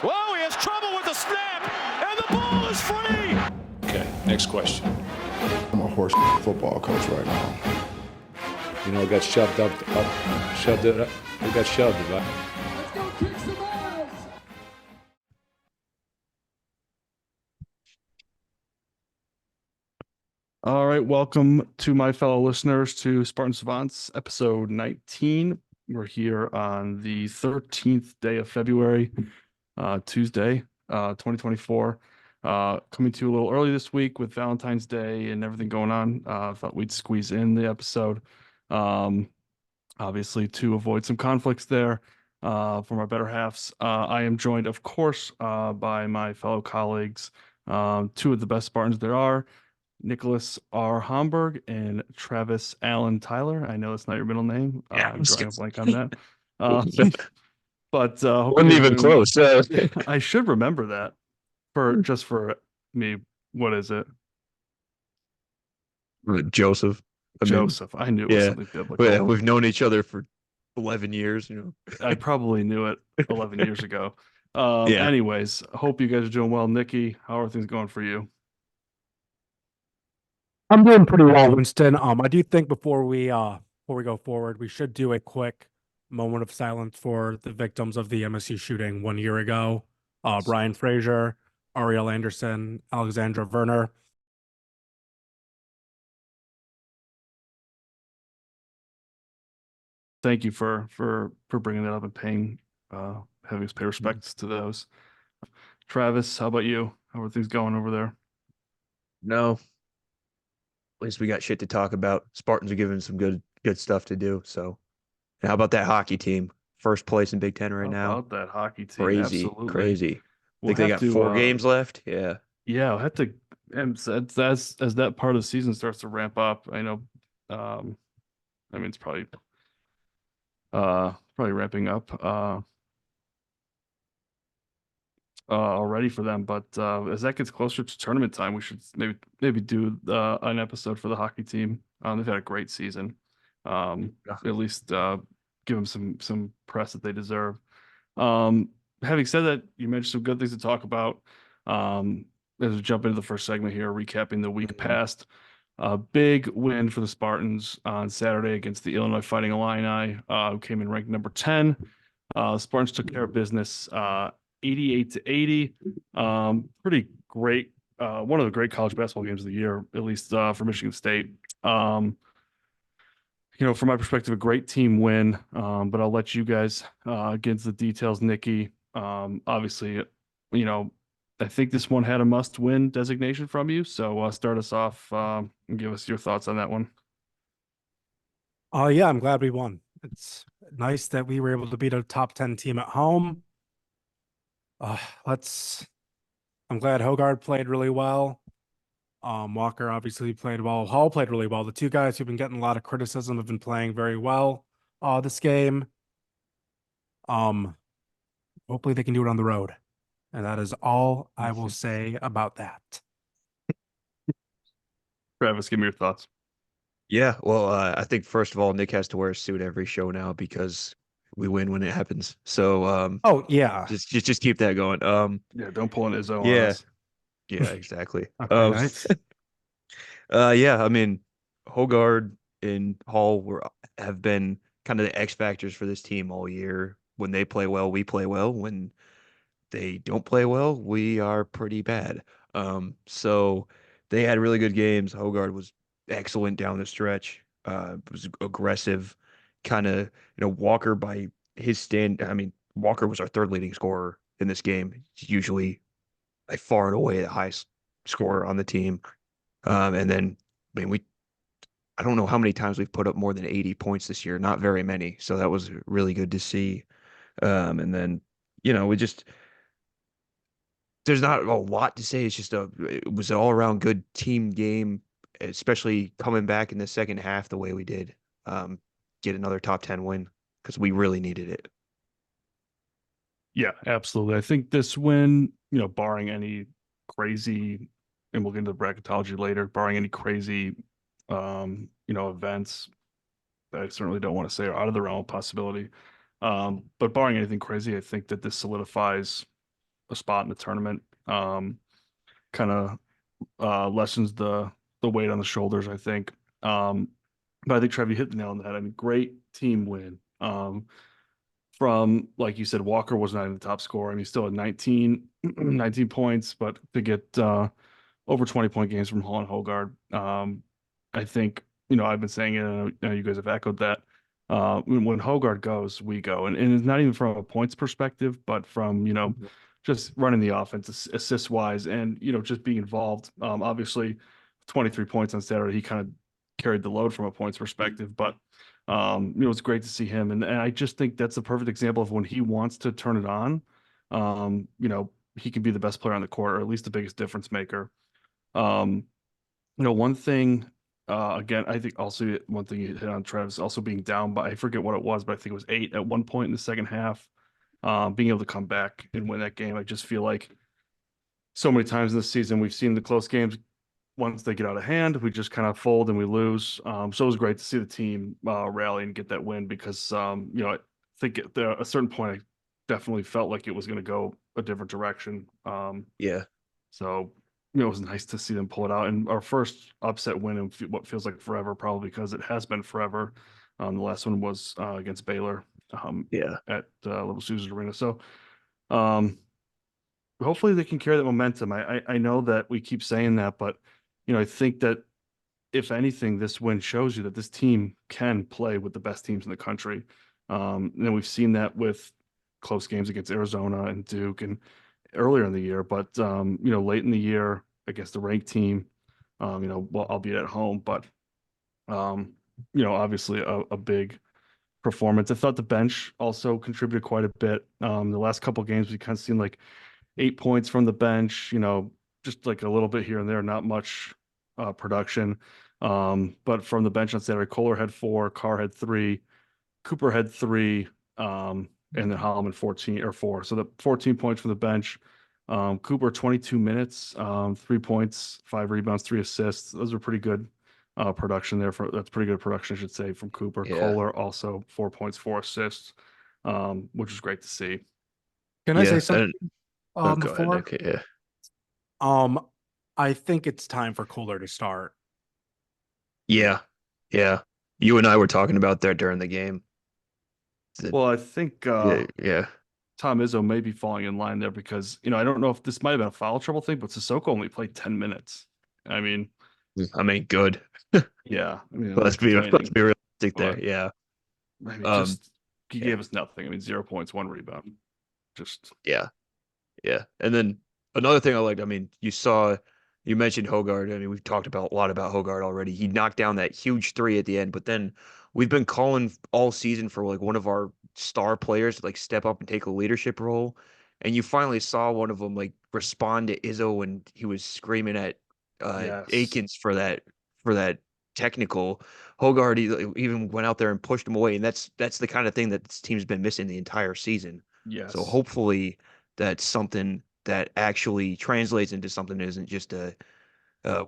Whoa, he has trouble with the snap, and the ball is free. Okay, next question. I'm a horse football coach right now. You know, it got shoved up, shoved it up. It got shoved, right? Let's go kick some ass! All right, welcome to my fellow listeners to Spartan Savants, episode 19. We're here on the 13th day of February, Tuesday, 2024. Coming to you a little early this week with Valentine's Day and everything going on. Thought we'd squeeze in the episode. Obviously, to avoid some conflicts there for my better halves. I am joined, of course, by my fellow colleagues, two of the best Spartans there are. Nicholas R. Homburg and Travis Allen Tyler. I know that's not your middle name. I'm drawing a blank on that. But hope Wasn't you guys even are doing- close. I should remember that for me. What is it? Joseph. Joseph. I knew it was yeah. something biblical. Yeah, we've known each other for 11 years, I probably knew it 11 years ago. Yeah. Anyways, hope you guys are doing well. Nikki, how are things going for you? I'm doing pretty well, Winston. I do think before we go forward, we should do a quick moment of silence for the victims of the MSU shooting 1 year ago. Brian Frazier, Ariel Anderson, Alexandra Werner. Thank you for bringing that up and paying having us pay respects to those. Travis, how about you? How are things going over there? No. At least we got shit to talk about. Spartans are giving some good stuff to do. So, and how about that hockey team? First place in Big Ten right How now. about that hockey team? Crazy, Absolutely. crazy. We'll Think they have got to, 4 games left. Yeah. Yeah, I'll have to. And as that part of the season starts to ramp up, I know. I mean, it's probably ramping up already for them. But as that gets closer to tournament time, we should maybe do an episode for the hockey team. They've had a great season. At least give them some press that they deserve. Having said that, you mentioned some good things to talk about. As we jump into the first segment here, recapping the week past. A big win for the Spartans on Saturday against the Illinois Fighting Illini, who came in ranked number 10. Spartans took care of business 88-80. Pretty great. One of the great college basketball games of the year, at least for Michigan State. From my perspective, a great team win. But I'll let you guys get into the details, Nikki. Obviously, I think this one had a must-win designation from you. So start us off and give us your thoughts on that one. Yeah, I'm glad we won. It's nice that we were able to beat a top 10 team at home. I'm glad Hogard played really well. Walker obviously played well. Hall played really well. The two guys who've been getting a lot of criticism have been playing very well this game. Hopefully they can do it on the road. And that is all I will say about that. Travis, give me your thoughts. Yeah. Well, I think first of all, Nick has to wear a suit every show now because we win when it happens. So Oh yeah. just keep that going. Yeah, don't pull an Izzo on Yeah. us. Yeah, exactly. Okay, nice. Yeah, I mean, Hogard and Hall have been kind of the X factors for this team all year. When they play well, we play well. When they don't play well, we are pretty bad. So they had really good games. Hogard was excellent down the stretch. Was aggressive, kind of, Walker by his stand. I mean, Walker was our third leading scorer in this game. He's usually like far and away the highest scorer on the team. And then, I mean, I don't know how many times we've put up more than 80 points this year. Not very many. So that was really good to see. And then, there's not a lot to say. It was an all around good team game, especially coming back in the second half the way we did. Get another top 10 win because we really needed it. Yeah, absolutely. I think this win, barring any crazy, and we'll get into the bracketology later, barring any crazy, events that I certainly don't want to say are out of the realm of possibility. But barring anything crazy, I think that this solidifies a spot in the tournament. Kind of lessens the weight on the shoulders, I think. But I think Trev, you hit the nail on the head. I mean, great team win. From, like you said, Walker was not even the top scorer. I mean, he still had 19 points, but to get over 20-point games from Hall and Hogard, I think, I've been saying it, and I know you guys have echoed that. When Hogard goes, we go. And it's not even from a points perspective, but from, just running the offense, assist wise, and, just being involved. Obviously, 23 points on Saturday, he kind of carried the load from a points perspective, but it's great to see him. And I just think that's a perfect example of when he wants to turn it on, he can be the best player on the court, or at least the biggest difference maker. One thing, again, I think also one thing you hit on, Travis, also being down by, I forget what it was, but I think it was 8 at one point in the second half, being able to come back and win that game. I just feel like so many times in this season, we've seen the close games. Once they get out of hand, we just kind of fold and we lose. So it was great to see the team rally and get that win, because, I think at a certain point, I definitely felt like it was going to go a different direction. Yeah. So, it was nice to see them pull it out. And our first upset win in what feels like forever, probably because it has been forever. The last one was against Baylor at Little Caesars Arena. So hopefully they can carry that momentum. I know that we keep saying that, but I think that if anything, this win shows you that this team can play with the best teams in the country. And we've seen that with close games against Arizona and Duke and earlier in the year, but late in the year against the ranked team, well, albeit at home, but obviously a big performance. I thought the bench also contributed quite a bit. The last couple of games, we kind of seen like 8 points from the bench, just like a little bit here and there, not much production. But from the bench on Saturday, Kohler had 4, Carr had 3, Cooper had 3, and then Holloman 4. So the 14 points from the bench. Cooper 22 minutes, 3 points, 5 rebounds, 3 assists. Those are pretty good production there. That's pretty good production, I should say, from Cooper. Yeah. Kohler also 4 points, 4 assists, which is great to see. Can I say Yeah, something? go ahead, Before? okay, yeah. I think it's time for Kohler to start. Yeah. You and I were talking about that during the game. Well, I think Yeah. Tom Izzo may be falling in line there, because, I don't know if this might have been a foul trouble thing, but Sissoko only played 10 minutes. I mean, Good. yeah. I mean, Let's be realistic there. but, Yeah. I mean, he gave us nothing. I mean, 0 points, 1 rebound. Just Yeah. And then another thing I liked, I mean, you mentioned Hogard. I mean, we've talked a lot about Hogard already. He knocked down that huge 3 at the end, but then we've been calling all season for like one of our star players to like step up and take a leadership role. And you finally saw one of them like respond to Izzo when he was screaming at yes. Akins for that technical. Hogard even went out there and pushed him away, and that's the kind of thing that this team's been missing the entire season. Yes. So hopefully that's something that actually translates into something that isn't just a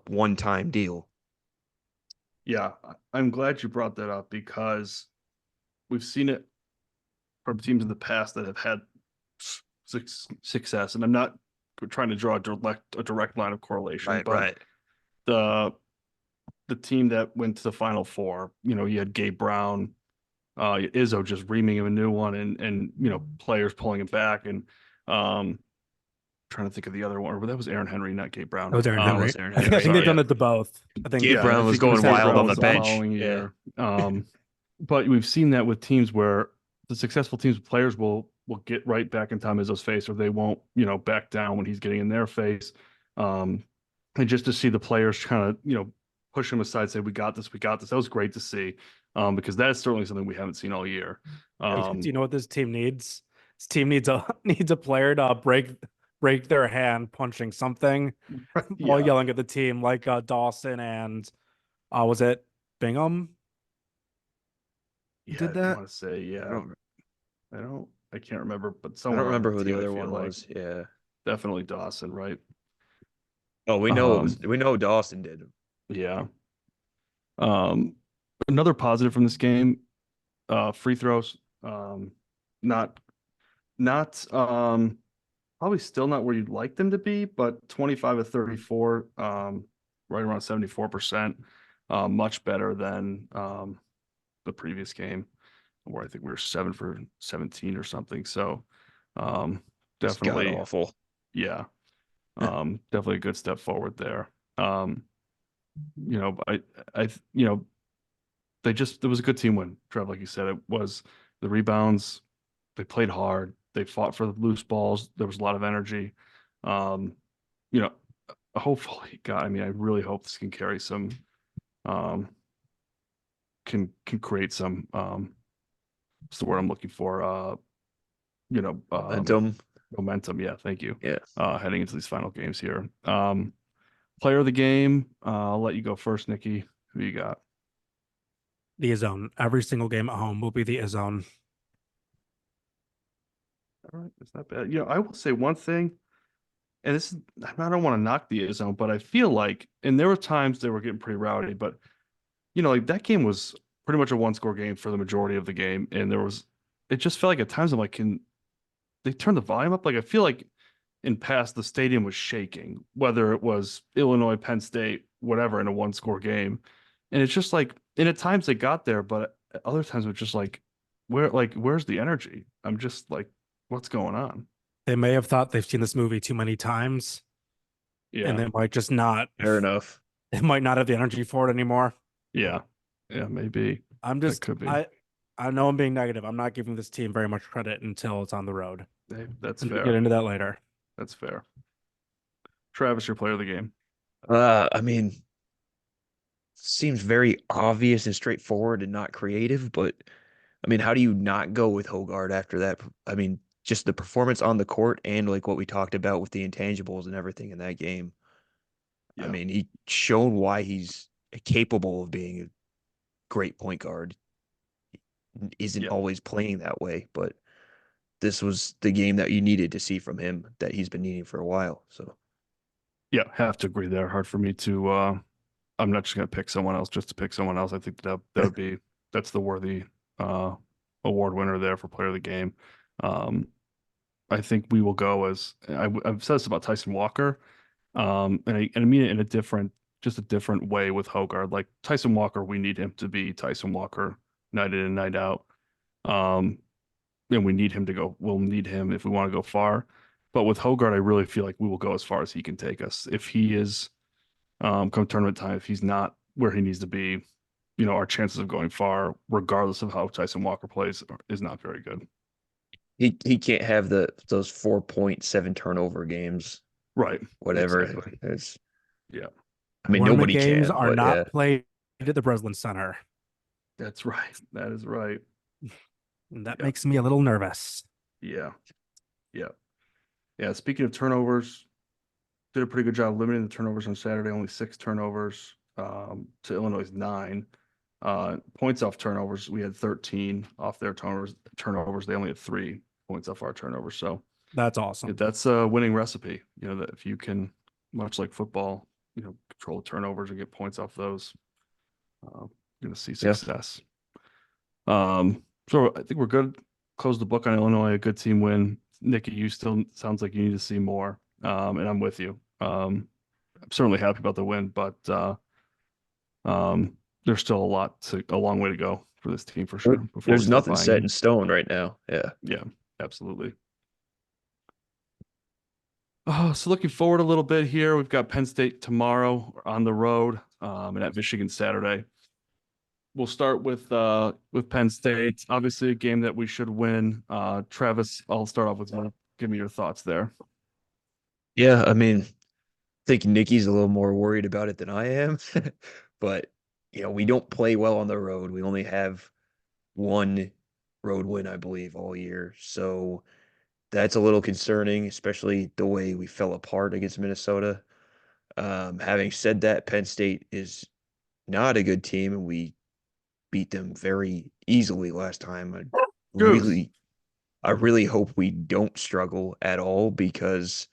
one-time deal. Yeah, I'm glad you brought that up, because we've seen it from teams in the past that have had success, and I'm not trying to draw a direct line of correlation, but the team that went to the Final Four, you had Gabe Brown, Izzo just reaming him a new one, and players pulling it back, and trying to think of the other one, but that was Aaron Henry, not Gabe Brown. That was Aaron Henry. was Aaron I Henry, think they've yeah. done it to both. I think Gabe Brown I was think it going Gabe wild Brown on the was bench. following year. But we've seen that with teams where the successful teams, players will get right back in Tom Izzo's face, or they won't, back down when he's getting in their face. And just to see the players kind of, push him aside, say, we got this. That was great to see, because that is certainly something we haven't seen all year. Do you know what this team needs? This team needs a player to break their hand punching something while yelling at the team, like Dawson and was it Bingham? Yeah, Did I that? want to say, I can't remember, but I someone don't remember on who the team, I other feel one like. was. Yeah. Definitely Dawson, right? Oh, we know Dawson did. Yeah. Another positive from this game, free throws. Not probably still not where you'd like them to be, but 25 of 34, right around 74%, much better than the previous game, where I think we were 7 for 17 or something. So It's god definitely, awful. yeah, definitely a good step forward there. You know, you know, it was a good team win, Trev, like you said. It was the rebounds. They played hard. They fought for the loose balls. There was a lot of energy. Um, you know, hopefully, God, I mean, I really hope this can carry some, can create some, what's the word I'm looking for? You know, momentum. Yeah, thank you. Yeah. Heading into these final games here. Player of the game. I'll let you go first, Nikki. Who you got? The zone. Every single game at home will be the zone. All right, it's not bad. You know, I will say one thing, and this is, I don't want to knock the zone, but I feel like, and there were times they were getting pretty rowdy, but you know, like that game was pretty much a one-score game for the majority of the game, and it just felt like at times I'm like, can they turn the volume up? Like I feel like in past the stadium was shaking, whether it was Illinois, Penn State, whatever, in a one-score game, and it's just like, and at times they got there, but at other times it was just like, where's the energy? I'm just like, what's going on? They may have thought they've seen this movie too many times, and Yeah, they might just not. Fair enough. They might not have the energy for it anymore. yeah, maybe. That could be. I know I'm being negative. I'm not giving this team very much credit until it's on the road. Hey, that's And we'll fair. get into that later. That's fair. Travis, your player of the game. I mean, seems very obvious and straightforward and not creative, but I mean, how do you not go with Hogard after that? I mean, just the performance on the court and like what we talked about with the intangibles and everything in that game. I Yeah. mean, he shown why he's capable of being a great point guard. Isn't Yeah. always playing that way, but this was the game that you needed to see from him that he's been needing for a while. So Yeah, have to agree there. Hard for me to I'm not just gonna pick someone else just to pick someone else. I think that would be that's the worthy award winner there for player of the game. I think we will go as I've said this about Tyson Walker. And I mean it in a different way with Hogard. Like Tyson Walker, we need him to be Tyson Walker night in and night out. And we need him to go. We'll need him if we want to go far. But with Hogard, I really feel like we will go as far as he can take us. If he is, come tournament time, if he's not where he needs to be, you know, our chances of going far, regardless of how Tyson Walker plays, is not very good. he can't have those 4.7 turnover games, Right. whatever. Exactly. It's, Yeah. I mean, Tournament nobody games can, are but not yeah. played at the Breslin Center. That's right. That is right. And that Yeah. makes me a little nervous. Yeah. Yeah. Yeah. Speaking of turnovers, did a pretty good job limiting the turnovers on Saturday. Only 6 turnovers to Illinois' 9. Points off turnovers, we had 13 off their turnovers. They only had 3 points off our turnovers. So That's awesome. that's a winning recipe. You know, that if you can, much like football, you know, control the turnovers and get points off those, you're going to see Yeah. success. So I think we're good. Close the book on Illinois. A good team win. Nikki, you still sounds like you need to see more. And I'm with you. I'm certainly happy about the win, but there's still a long way to go for this team for sure. Before There's we start nothing buying set in. in stone right now. Yeah. Yeah, absolutely. So looking forward a little bit here, we've got Penn State tomorrow on the road, and at Michigan Saturday. We'll start with Penn State. Obviously, a game that we should win. Travis, I'll start off with you. Give me your thoughts there. Yeah, I mean, I think Nikki's a little more worried about it than I am. But, you know, we don't play well on the road. We only have one road win, I believe, all year. So that's a little concerning, especially the way we fell apart against Minnesota. Having said that, Penn State is not a good team, and we beat them very easily last time. I really hope we don't struggle at all, because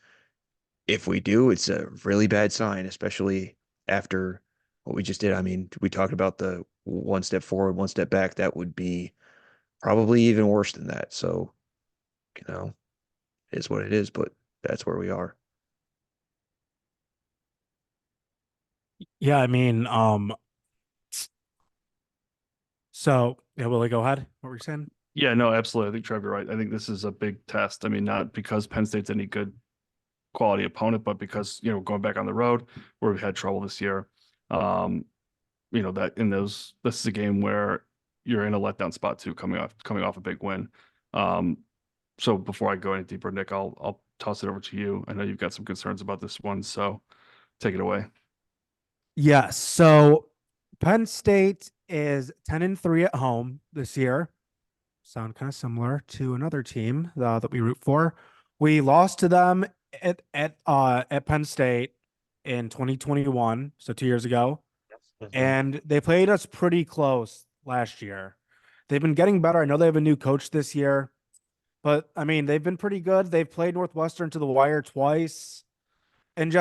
if we do, it's a really bad sign, especially after what we just did. I mean, we talked about the one step forward, one step back. That would be probably even worse than that. So, you know, it is what it is. But that's where we are. Yeah, I mean, so yeah, Willie, go ahead. What were you saying? Yeah, no, absolutely. I think Trevor, right. I think this is a big test. I mean, not because Penn State's any good quality opponent, but because, going back on the road where we've had trouble this year. Um, that this is a game where you're in a letdown spot too, coming off a big win. So before I go any deeper, Nick, I'll toss it over to you. I know you've got some concerns about this one, so take it away. Yeah, so Penn State is 10-3 at home this year. Sound kind of similar to another team that we root for. We lost to them at Penn State in 2021, so 2 years ago, and they played us pretty close last year. They've been getting better. I know they have a new coach this year, but I mean, they've been pretty good. They've played Northwestern to the wire twice, and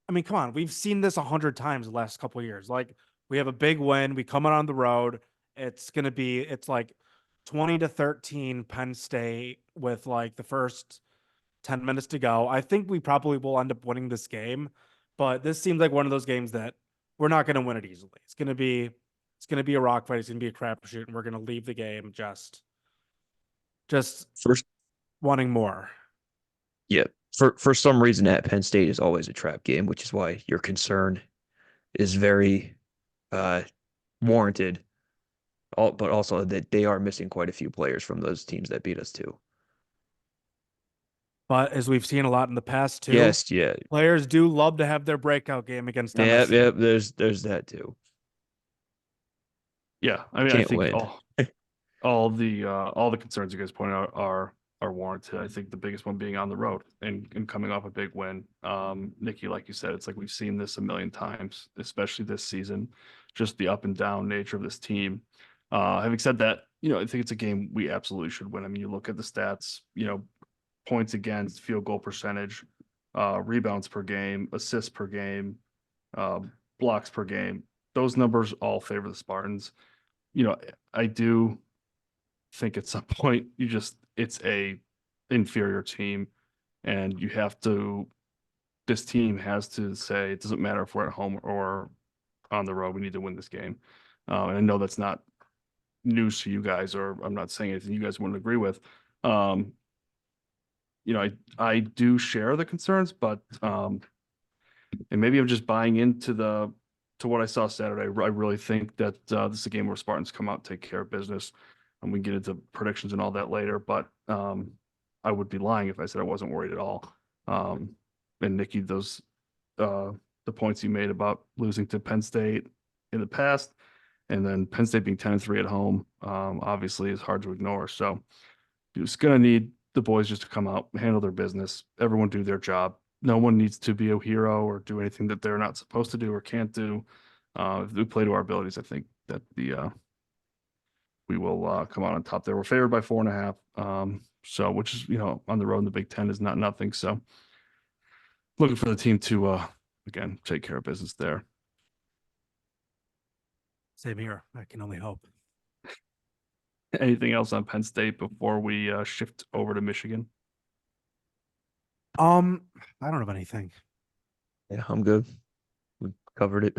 I mean, come on, we've seen this 100 times the last couple of years. Like, we have a big win, we come out on the road. It's like 20-13 Penn State with like the first 10 minutes to go. I think we probably will end up winning this game, but this seems like one of those games that we're not going to win it easily. It's going to be a rock fight. It's going to be a crapshoot, and we're going to leave the game just First, wanting more. yeah, for some reason at Penn State is always a trap game, which is why your concern is very warranted. But also that they are missing quite a few players from those teams that beat us too. But as we've seen a lot in the past too, Yes, yeah, players do love to have their breakout game against yeah, MSC. yeah. There's that too. Yeah, I mean, I Can't think win. all the concerns you guys point out are warranted. I think the biggest one being on the road and coming off a big win. Nikki, like you said, it's like we've seen this a million times, especially this season, just the up and down nature of this team. Having said that, I think it's a game we absolutely should win. I mean, you look at the stats, points against, field goal percentage, rebounds per game, assists per game, blocks per game. Those numbers all favor the Spartans. I do think at some point it's a inferior team, and this team has to say it doesn't matter if we're at home or on the road, we need to win this game. And I know that's not news to you guys, or I'm not saying anything you guys wouldn't agree with. I do share the concerns, but and maybe I'm just buying into what I saw Saturday. I really think that this is a game where Spartans come out and take care of business, and we can get into predictions and all that later. But I would be lying if I said I wasn't worried at all. And Nikki, the points you made about losing to Penn State in the past, and then Penn State being 10-3 at home, obviously is hard to ignore. So you're just gonna need the boys just to come out, handle their business, everyone do their job. No one needs to be a hero or do anything that they're not supposed to do or can't do. If we play to our abilities, I think that we will come out on top there. We're favored by 4.5. So which is, on the road in the Big Ten is not nothing. So looking for the team to again take care of business there. Same here. I can only hope. Anything else on Penn State before we shift over to Michigan? I don't have anything. Yeah, I'm good. We covered it.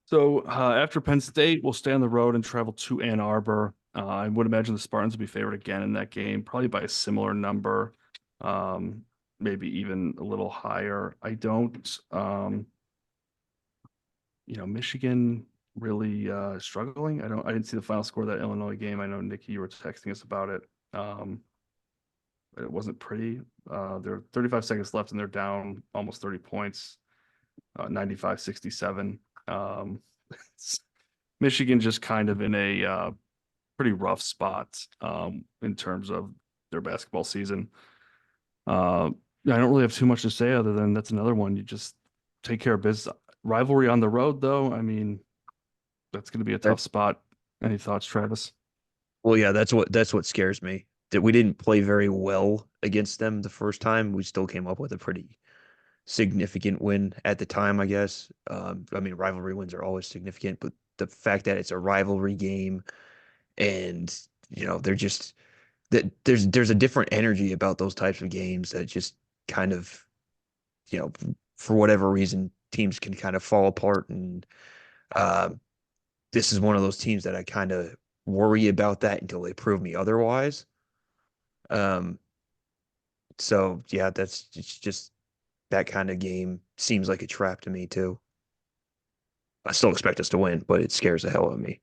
So after Penn State, we'll stay on the road and travel to Ann Arbor. I would imagine the Spartans will be favored again in that game, probably by a similar number, maybe even a little higher. I don't, Michigan really struggling. I didn't see the final score of that Illinois game. I know, Nikki, you were texting us about it. But it wasn't pretty. There are 35 seconds left and they're down almost 30 points, 95-67. Michigan just kind of in a pretty rough spot in terms of their basketball season. I don't really have too much to say other than that's another one. You just take care of business. Rivalry on the road, though. I mean, that's going to be a tough spot. Any thoughts, Travis? Well, yeah, that's what scares me. That we didn't play very well against them the first time. We still came up with a pretty significant win at the time, I guess. I mean, rivalry wins are always significant, but the fact that it's a rivalry game and, they're just that there's a different energy about those types of games that just kind of, for whatever reason, teams can kind of fall apart. And uh, this is one of those teams that I kind of worry about that until they prove me otherwise. Um, so yeah, it's just that kind of game seems like a trap to me too. I still expect us to win, but it scares the hell out of me.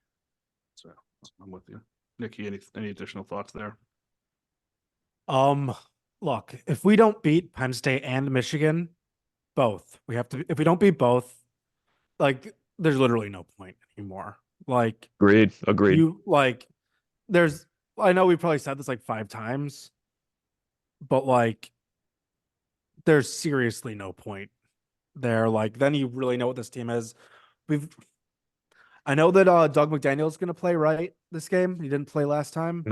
So I'm with you. Nikki, any additional thoughts there? Look, if we don't beat Penn State and Michigan, both, we have to, if we don't beat both, like, there's literally no point anymore. Like, Agreed. There's, I know we probably said this like 5 times, but like, there's seriously no point there. Like, then you really know what this team is. I know that Doug McDaniel's going to play, right, this game. He didn't play last time.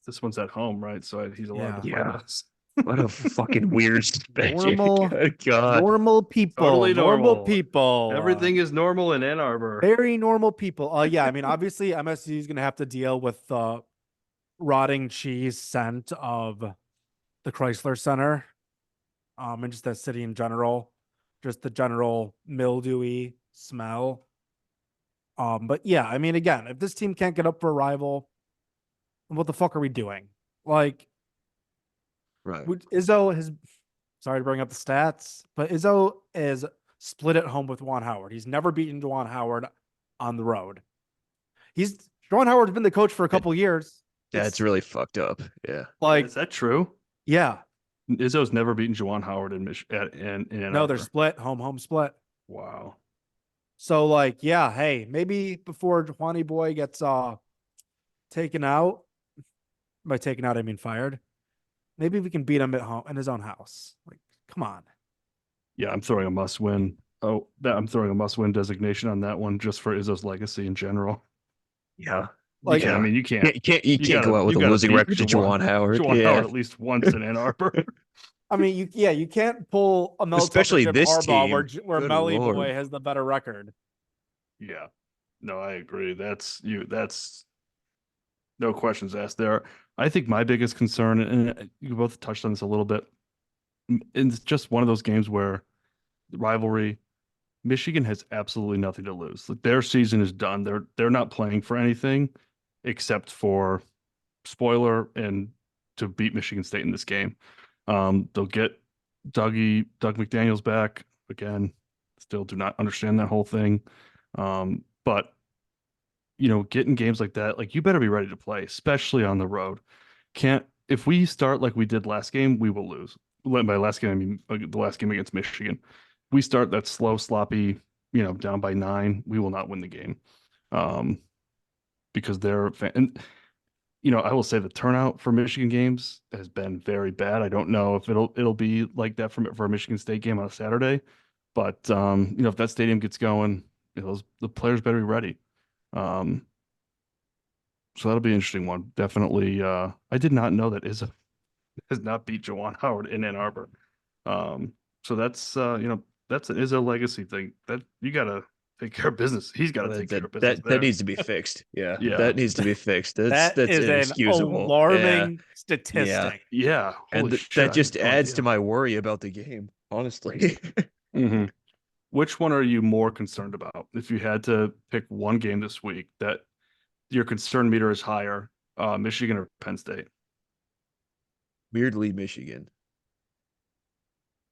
This one's at home, right? So he's allowed to play this. What a fucking weird suspension. Normal, God. normal people, Totally normal normal. people. Everything is normal in Ann Arbor. Very normal people. Yeah, I mean, obviously MSU is going to have to deal with the rotting cheese scent of the Chrysler Center, and just that city in general, just the general mildewy smell. But yeah, I mean, again, if this team can't get up for a rival, what the fuck are we doing? Like, Right. Izzo has, sorry to bring up the stats, but Izzo is split at home with Juwan Howard. He's never beaten Juwan Howard on the road. Juwan Howard's been the coach for a couple years. That's really fucked up. Yeah. Like, is that true? Yeah. Izzo's never beaten Juwan Howard in No, they're split, home split. Wow. So like, yeah, hey, maybe before Juwani boy gets taken out, by taken out I mean fired, maybe we can beat him at home in his own house. Like, come on. Yeah, I'm throwing a must win. I'm throwing a must win designation on that one just for Izzo's legacy in general. Yeah. Like, I mean, you can't go out with a losing record to Juwan Howard. Juwan Howard at least once in Ann Arbor. I mean, you can't pull a Mel Especially Tucker, Jim this Harbaugh team. where Good Melly Lord. boy has the better record. Yeah. No, I agree. That's no questions asked there. I think my biggest concern, and you both touched on this a little bit, it's just one of those games where the rivalry, Michigan has absolutely nothing to lose. Like, their season is done. They're not playing for anything except for spoiler and to beat Michigan State in this game. They'll get Doug McDaniel's back again. Still do not understand that whole thing. But getting games like that, like, you better be ready to play, especially on the road. If we start like we did last game, we will lose. By last game, I mean the last game against Michigan. If we start that slow, sloppy, down by 9, we will not win the game. Because and I will say the turnout for Michigan games has been very bad. I don't know if it'll be like that for a Michigan State game on a Saturday, but if that stadium gets going, the players better be ready. So that'll be an interesting one. Definitely. I did not know that Izzo has not beat Juwan Howard in Ann Arbor. So that's that's an Izzo legacy thing that you gotta take care of business. He's got to take care of business. That needs to be fixed. Yeah. Yeah. That needs to be fixed. That's is an inexcusable. alarming statistic. Yeah. And that just adds to my worry about the game, honestly. Mm-hmm. Which one are you more concerned about? If you had to pick one game this week that your concern meter is higher, Michigan or Penn State? Weirdly, Michigan.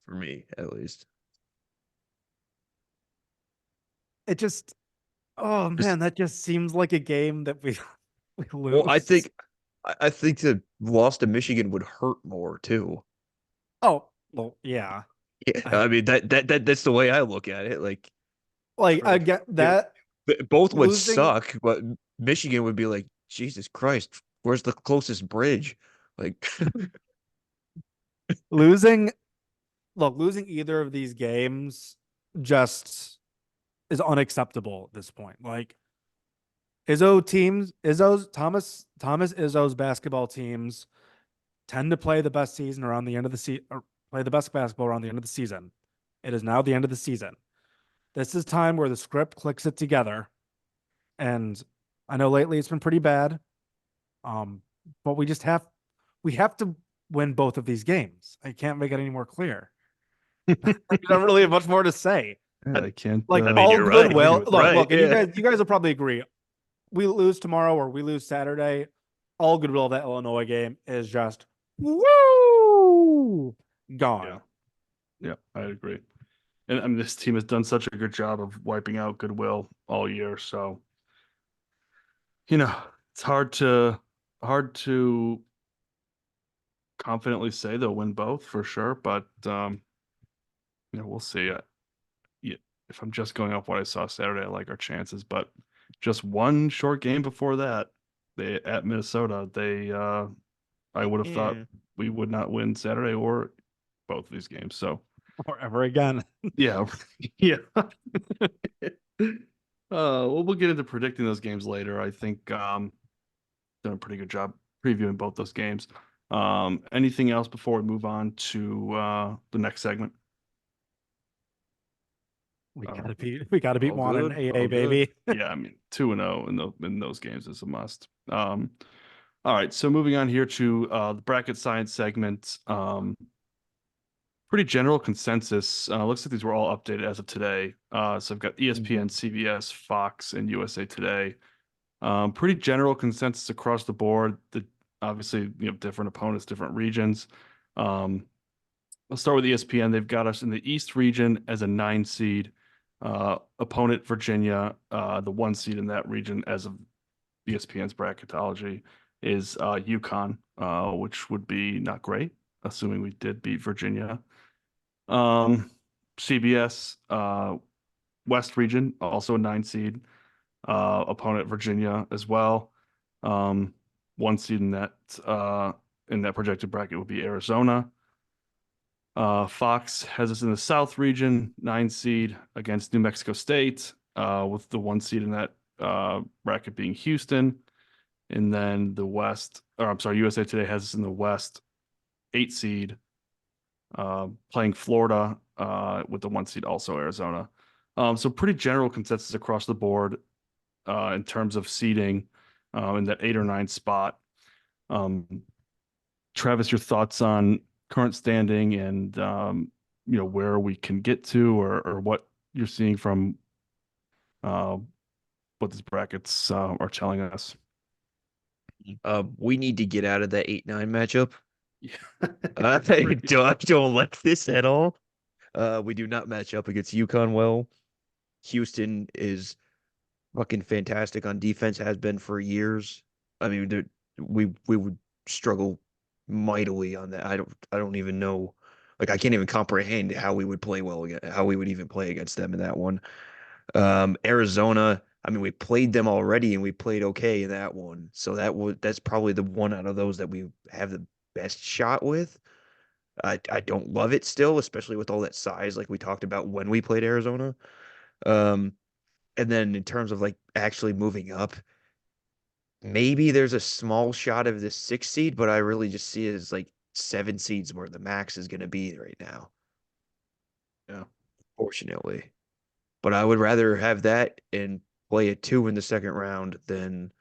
For me, at least. It just, oh man, that just seems like a game that we lose. Well, I think the loss to Michigan would hurt more too. Oh, well, yeah. Yeah, I mean that's the way I look at it. Like I get that. Both would suck, but Michigan would be like, Jesus Christ, where's the closest bridge? Like losing either of these games just is unacceptable at this point. Like Thomas Izzo's basketball teams tend to play the best season around the end of the season, or play the best basketball around the end of the season. It is now the end of the season. This is time where the script clicks it together. And I know lately it's been pretty bad. But we just have we have to win both of these games. I can't make it any more clear. There's not really much more to say. I can't. Like I mean, all you're right. goodwill. You're Look, right, look, and yeah. you guys will probably agree. We lose tomorrow or we lose Saturday. All goodwill of that Illinois game is just woo gone. Yeah, I agree. And I mean, this team has done such a good job of wiping out goodwill all year. So, it's hard to confidently say they'll win both for sure. But we'll see. If I'm just going off what I saw Saturday, I like our chances. But just one short game before that, they at Minnesota, I would have thought we would not win Saturday or both of these games. So. Or ever again. Yeah. Yeah. We'll get into predicting those games later. I think done a pretty good job previewing both those games. Anything else before we move on to the next segment? We gotta beat all one in good, AA, all good. baby. Yeah, I mean 2-0 in those games is a must. All right, so moving on here to the bracket science segment. Pretty general consensus. Looks like these were all updated as of today. So I've got ESPN, CBS, Fox, and USA Today. Pretty general consensus across the board. Obviously, different opponents, different regions. I'll start with ESPN. They've got us in the East region as a 9 seed. Opponent Virginia, the 1 seed in that region as of ESPN's bracketology is UConn, which would be not great, assuming we did beat Virginia. CBS, West region, also a 9 seed, opponent Virginia as well. 1 seed in that projected bracket would be Arizona. Fox has us in the South region, 9 seed against New Mexico State, with the 1 seed in that bracket being Houston. And then USA Today has us in the West, 8 seed, playing Florida, with the 1 seed also Arizona. So pretty general consensus across the board in terms of seeding in that 8 or 9 spot. Travis, your thoughts on current standing and where we can get to, or what you're seeing from what these brackets are telling us. We need to get out of that 8-9 matchup. Yeah. I don't like this at all. We do not match up against UConn well. Houston is fucking fantastic on defense, has been for years. I mean, we would struggle mightily on that. I don't even know. Like, I can't even comprehend how we would play well against, how we would even play against them in that one. Arizona, I mean, we played them already and we played okay in that one. So that's probably the one out of those that we have the best shot with. I don't love it still, especially with all that size, like we talked about when we played Arizona. And then in terms of like actually moving up, maybe there's a small shot of the 6 seed, but I really just see it as like 7 seeds where the max is going to be right now. Yeah, fortunately. But I would rather have that and play a 2 in the second round than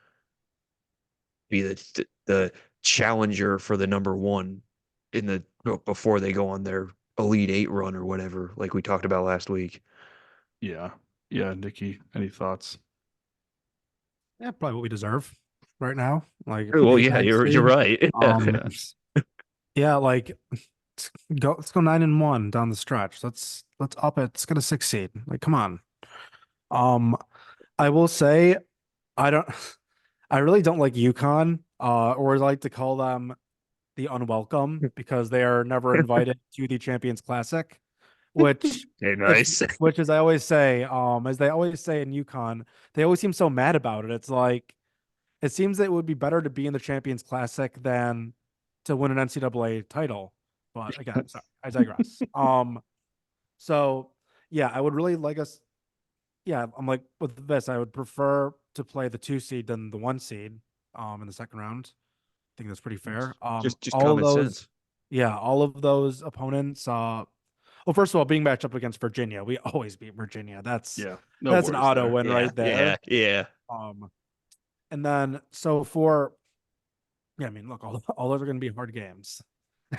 be the challenger for the number 1 before they go on their Elite 8 run or whatever, like we talked about last week. Yeah, Nikki, any thoughts? Yeah, probably what we deserve right now. Like, Well, yeah, you're right. Yeah, like let's go 9-1 down the stretch. Let's up it. Let's get a 6 seed. Like, come on. I will say, I really don't like UConn, or I like to call them the unwelcome, because they are never invited to the Champions Classic, which nice. which as I always say, as they always say in UConn, they always seem so mad about it. It's like, it seems that it would be better to be in the Champions Classic than to win an NCAA title. But again, sorry, I digress. So yeah, I would really like us. Yeah, I'm like with this, I would prefer to play the 2 seed than the 1 seed in the second round. I think that's pretty fair. Just all common of those, sense. yeah, all of those opponents. Well, first of all, being matched up against Virginia, we always beat Virginia. That's No that's an worries auto there. win right there. Yeah. And then so for Yeah, I mean, look, all those are going to be hard games.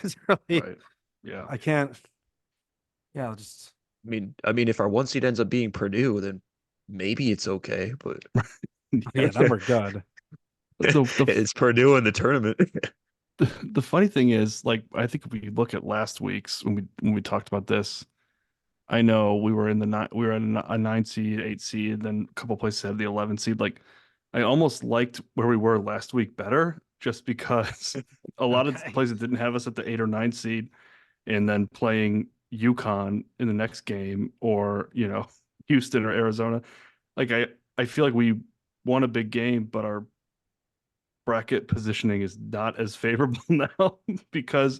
It's really, Right. Yeah. I can't. Yeah, I'll just I mean, if our one seed ends up being Purdue, then maybe it's okay. But yeah, then we're good. The it's Purdue in the tournament. the funny thing is, like, I think if we look at last week's when we talked about this, I know we were in the we were at a 9 seed, 8 seed, and then a couple places had the 11 seed. Like, I almost liked where we were last week better, just because a lot of Okay. places didn't have us at the 8 or 9 seed, and then playing UConn in the next game, or Houston or Arizona. Like, I feel like we won a big game, but our bracket positioning is not as favorable now because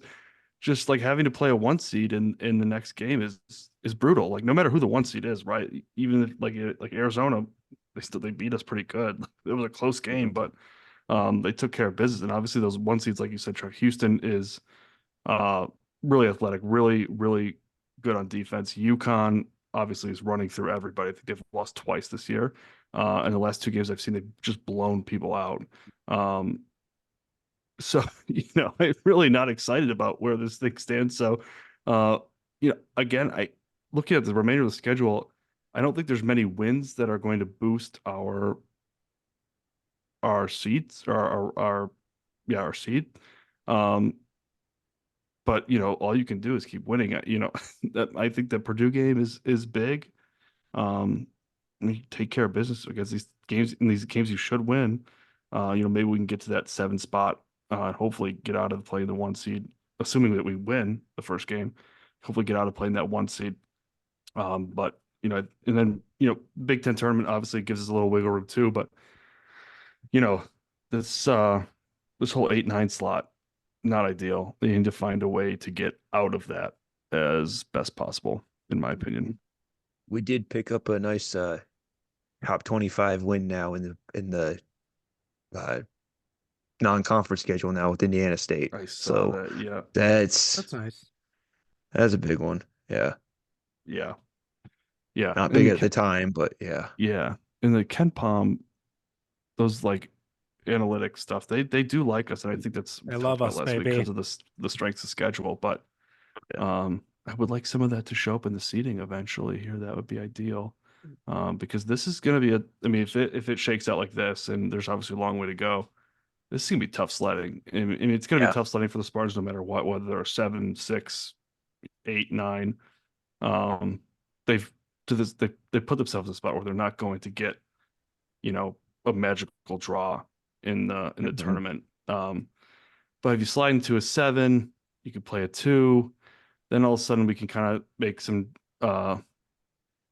just like having to play a 1 seed in the next game is brutal. Like, no matter who the 1 seed is, right? Even if like Arizona, they beat us pretty good. It was a close game, but they took care of business. And obviously those 1 seeds, like you said, Chuck, Houston is uh really athletic, really good on defense. UConn obviously is running through everybody. I think they've lost twice this year. In the last 2 games I've seen, they've just blown people out. Um, so I'm really not excited about where this thing stands. So, uh, again, I looking at the remainder of the schedule, I don't think there's many wins that are going to boost our seats or our seed. Um, but all you can do is keep winning. That I think the Purdue game is big. And you take care of business against these games. In these games, you should win. Maybe we can get to that 7 spot. And hopefully get out of playing the 1 seed, assuming that we win the first game. Hopefully get out of playing that 1 seed. But and then Big Ten tournament obviously gives us a little wiggle room too. But you know, this whole 8-9 slot, not ideal. They need to find a way to get out of that as best possible, in my opinion. We did pick up a nice top 25 win now in the uh, non-conference schedule now with Indiana State. I saw So that. Yeah. That's nice. that's a big one. Yeah. Yeah. Yeah. Not And big at the time, but yeah. yeah. And the Ken Palm, those like analytics stuff, they do like us. And I think that's we They talked love about us, last week baby. because of the strengths of schedule. But I would like some of that to show up in the seating eventually here. That would be ideal. Because this is going to be I mean, if it shakes out like this, and there's obviously a long way to go, this is going to be tough sledding. And it's going to be Yeah. tough sledding for the Spartans no matter what, whether they're 7, 6, 8, 9. They've they put themselves in a spot where they're not going to get, a magical draw in the tournament. But if you slide into a 7, you could play a 2, then all of a sudden we can kind of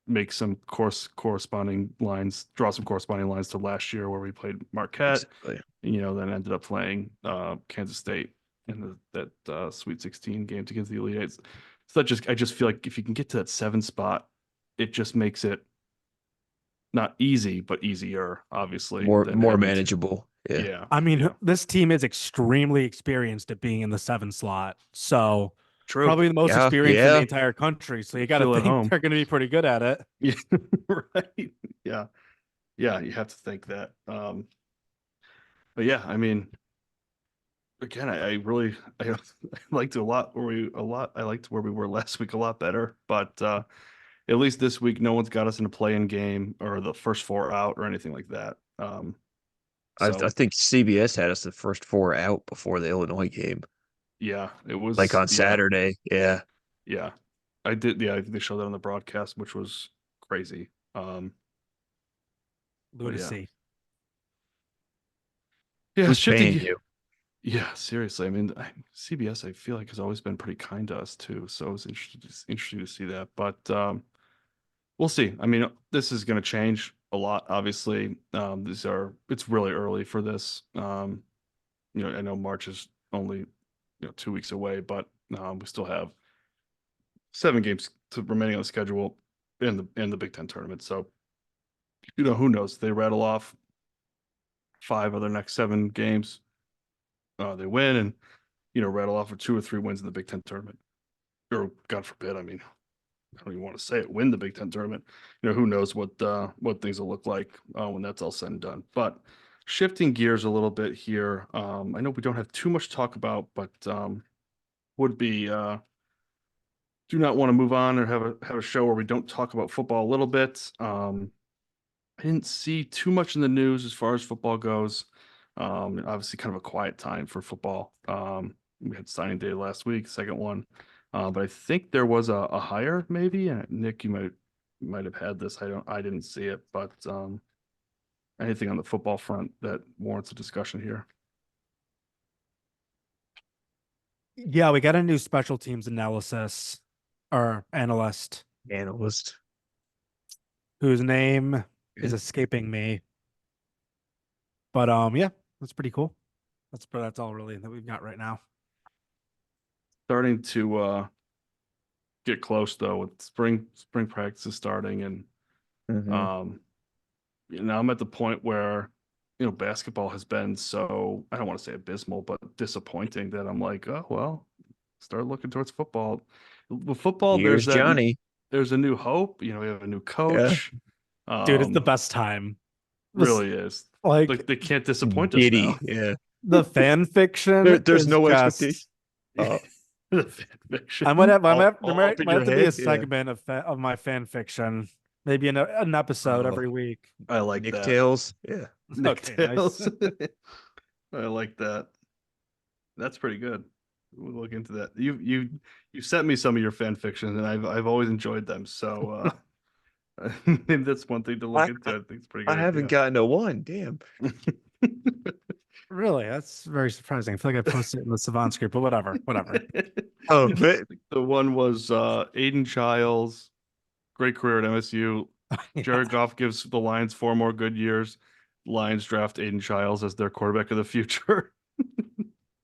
make some corresponding lines, draw some corresponding lines to last year where we played Marquette, Exactly. then ended up playing Kansas State in that Sweet 16 games against the Elite Eights. So I just feel like if you can get to that 7 spot, it just makes it not easy, but easier, obviously. More than having to- manageable. Yeah. Yeah. I mean, this team is extremely experienced at being in the 7 slot. So True. probably the most Yeah, experienced in yeah. the entire country. So you got to Feel at think home. they're going to be pretty good at it. Yeah. Right. Yeah. Yeah. You have to think that. But yeah, I mean, again, I really I liked it I liked where we were last week a lot better. But at least this week, no one's got us in a play-in game or the first 4 out or anything like that. I So think CBS had us the first 4 out before the Illinois game, yeah, it was like on yeah, Saturday. Yeah. Yeah, I did. Yeah, I think they showed that on the broadcast, which was crazy. But Lunacy. yeah, Who's shifting. paying you? Yeah, seriously. I mean, CBS, I feel like has always been pretty kind to us too. So it was interesting to see that. But we'll see. I mean, this is going to change a lot. Obviously, it's really early for this. I know March is only 2 weeks away, but we still have 7 games remaining on the schedule in the Big Ten tournament. So who knows? They rattle off 5 of their next 7 games. They win and rattle off for 2 or 3 wins in the Big Ten tournament. Or God forbid, I mean, I don't even want to say it, win the Big Ten tournament. Who knows what things will look like when that's all said and done. But shifting gears a little bit here. I know we don't have too much to talk about, but would be do not want to move on or have a show where we don't talk about football a little bit. I didn't see too much in the news as far as football goes. Obviously, kind of a quiet time for football. We had signing day last week, second one, but I think there was a hire maybe. Nick, you might have had this. I didn't see it, but anything on the football front that warrants a discussion here? Yeah, we got a new special teams analyst Analyst. whose name is escaping me. But yeah, that's pretty cool. That's all really that we've got right now. Starting to get close though with spring practices starting, and I'm at the point where basketball has been so, I don't want to say abysmal, but disappointing, that I'm like, oh well, start looking towards football. With football, Here's Johnny. There's a new hope. We have a new coach. Dude, it's the best time. Really is. Like they can't disappoint us now. Yeah. The fan fiction. There's no just... expectation. The fan fiction. I might have. There all might up in have your to be a head, segment of my fan fiction. Maybe an episode every week. I like Nick that. Tales. Yeah. Nick Okay, Tales. nice. I like that. That's pretty good. We'll look into that. You sent me some of your fan fiction, and I've always enjoyed them. So maybe that's one thing to look into. I think it's pretty good. I haven't gotten a one. Damn. Really, that's very surprising. I feel like I posted it in the Savants group, but whatever. Oh, The one was Aiden Childs, great career at MSU. Jared Goff gives the Lions 4 more good years. Lions draft Aiden Childs as their quarterback of the future.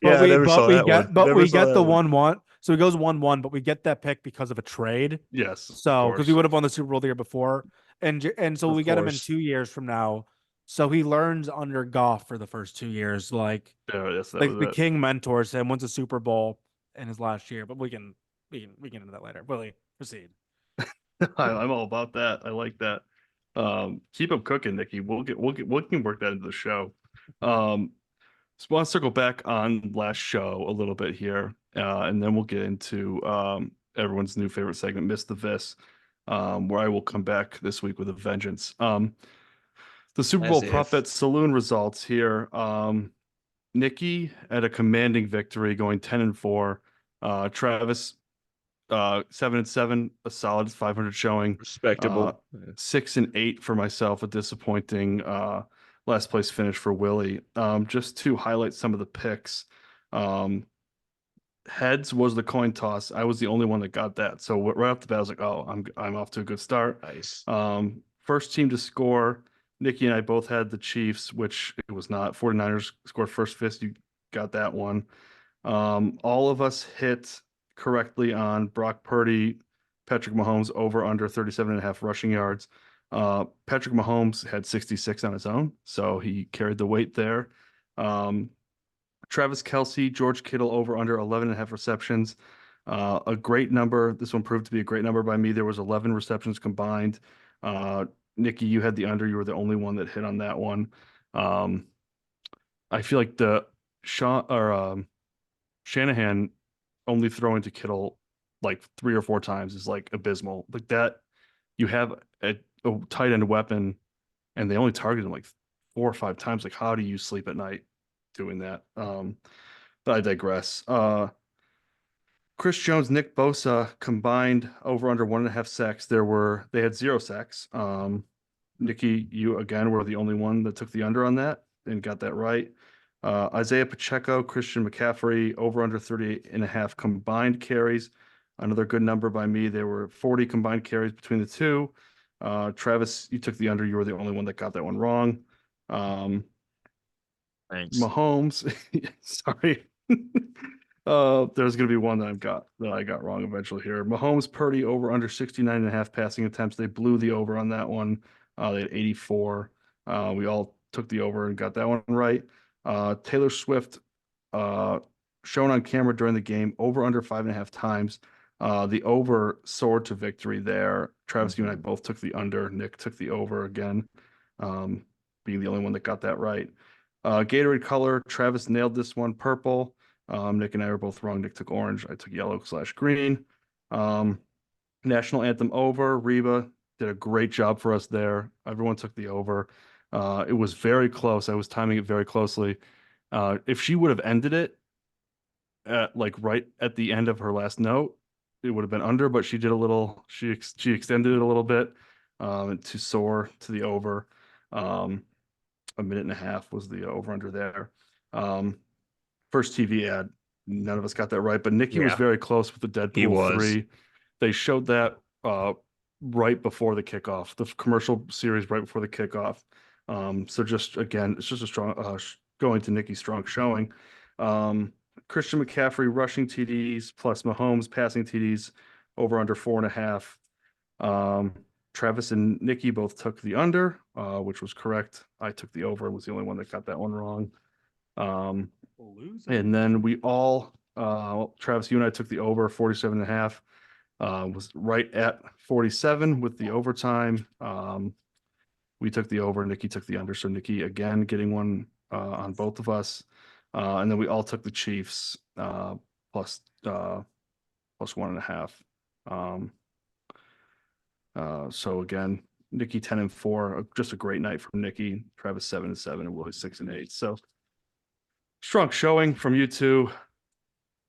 Yeah, I never saw that one. But Never we saw get that the one. 1-1. So it goes 1-1, but we get that pick because of a trade. Yes. So because we would have won the Super Bowl the year before, and so Of we get him in course. 2 years from now. So he learns under Goff for the first 2 years, like Yes, the king mentors him, wins a Super Bowl in his last year. But we can get into that later. Willie, proceed. I'm all about that. I like that. Keep them cooking, Nikki. We can work that into the show. So I want to circle back on last show a little bit here, and then we'll get into everyone's new favorite segment, Miss the Vis, where I will come back this week with a vengeance. The Super Bowl prop bet Saloon results here. Nikki at a commanding victory, going 10-4. Travis 7-7, a solid 500 showing. Respectable. 6-8 for myself, a disappointing last place finish for Willie. Just to highlight some of the picks. Heads was the coin toss. I was the only one that got that. So right off the bat, I was like, oh, I'm off to a good start. Nice. First team to score, Nikki and I both had the Chiefs, which it was not. 49ers scored first fist. You got that one. All of us hit correctly on Brock Purdy, Patrick Mahomes over under 37.5 rushing yards. Patrick Mahomes had 66 on his own, so he carried the weight there. Travis Kelce, George Kittle over under 11.5 receptions. A great number. This one proved to be a great number by me. There was 11 receptions combined. Nikki, you had the under. You were the only one that hit on that one. I feel like Shanahan only throwing to Kittle like 3 or 4 times is like abysmal. Like that, you have a tight end weapon, and they only targeted him like 4 or 5 times. Like, how do you sleep at night doing that? But I digress. Chris Jones, Nick Bosa combined over under 1.5 sacks. They had 0 sacks. Nikki, you again were the only one that took the under on that and got that right. Isaiah Pacheco, Christian McCaffrey over under 38.5 combined carries. Another good number by me. There were 40 combined carries between the two. Travis, you took the under. You were the only one that got that one wrong. Thanks. Mahomes, sorry. There's going to be one that I got wrong eventually here. Mahomes, Purdy over under 69.5 passing attempts. They blew the over on that one. They had 84. We all took the over and got that one right. Taylor Swift, shown on camera during the game, over under 5.5 times. The over soared to victory there. Travis, you and I both took the under. Nick took the over again, being the only one that got that right. Gatorade color, Travis nailed this one, purple. Nick and I were both wrong. Nick took orange. I took yellow/green. National anthem over. Reba did a great job for us there. Everyone took the over. It was very close. I was timing it very closely. If she would have ended it at like right at the end of her last note, it would have been under, but she did a little, she extended it a little bit to soar to the over. A minute and a half was the over under there. First TV ad, none of us got that right, but Nikki was Yeah. very close with the He Deadpool was. 3. They showed that right before the kickoff, the commercial series right before the kickoff. So just again, it's just a strong going to Nikki's strong showing. Christian McCaffrey rushing TDs plus Mahomes passing TDs over under 4.5. Travis and Nikki both took the under, which was correct. I took the over, was the only one that got that one wrong. And then we all, Travis, you and I took the over 47.5. Was right at 47 with the overtime. We took the over, Nikki took the under. So Nikki again getting one on both of us. And then we all took the Chiefs plus 1.5. So again, Nikki 10-4, just a great night from Nikki. Travis 7-7, and Willie 6-8. So strong showing from you two.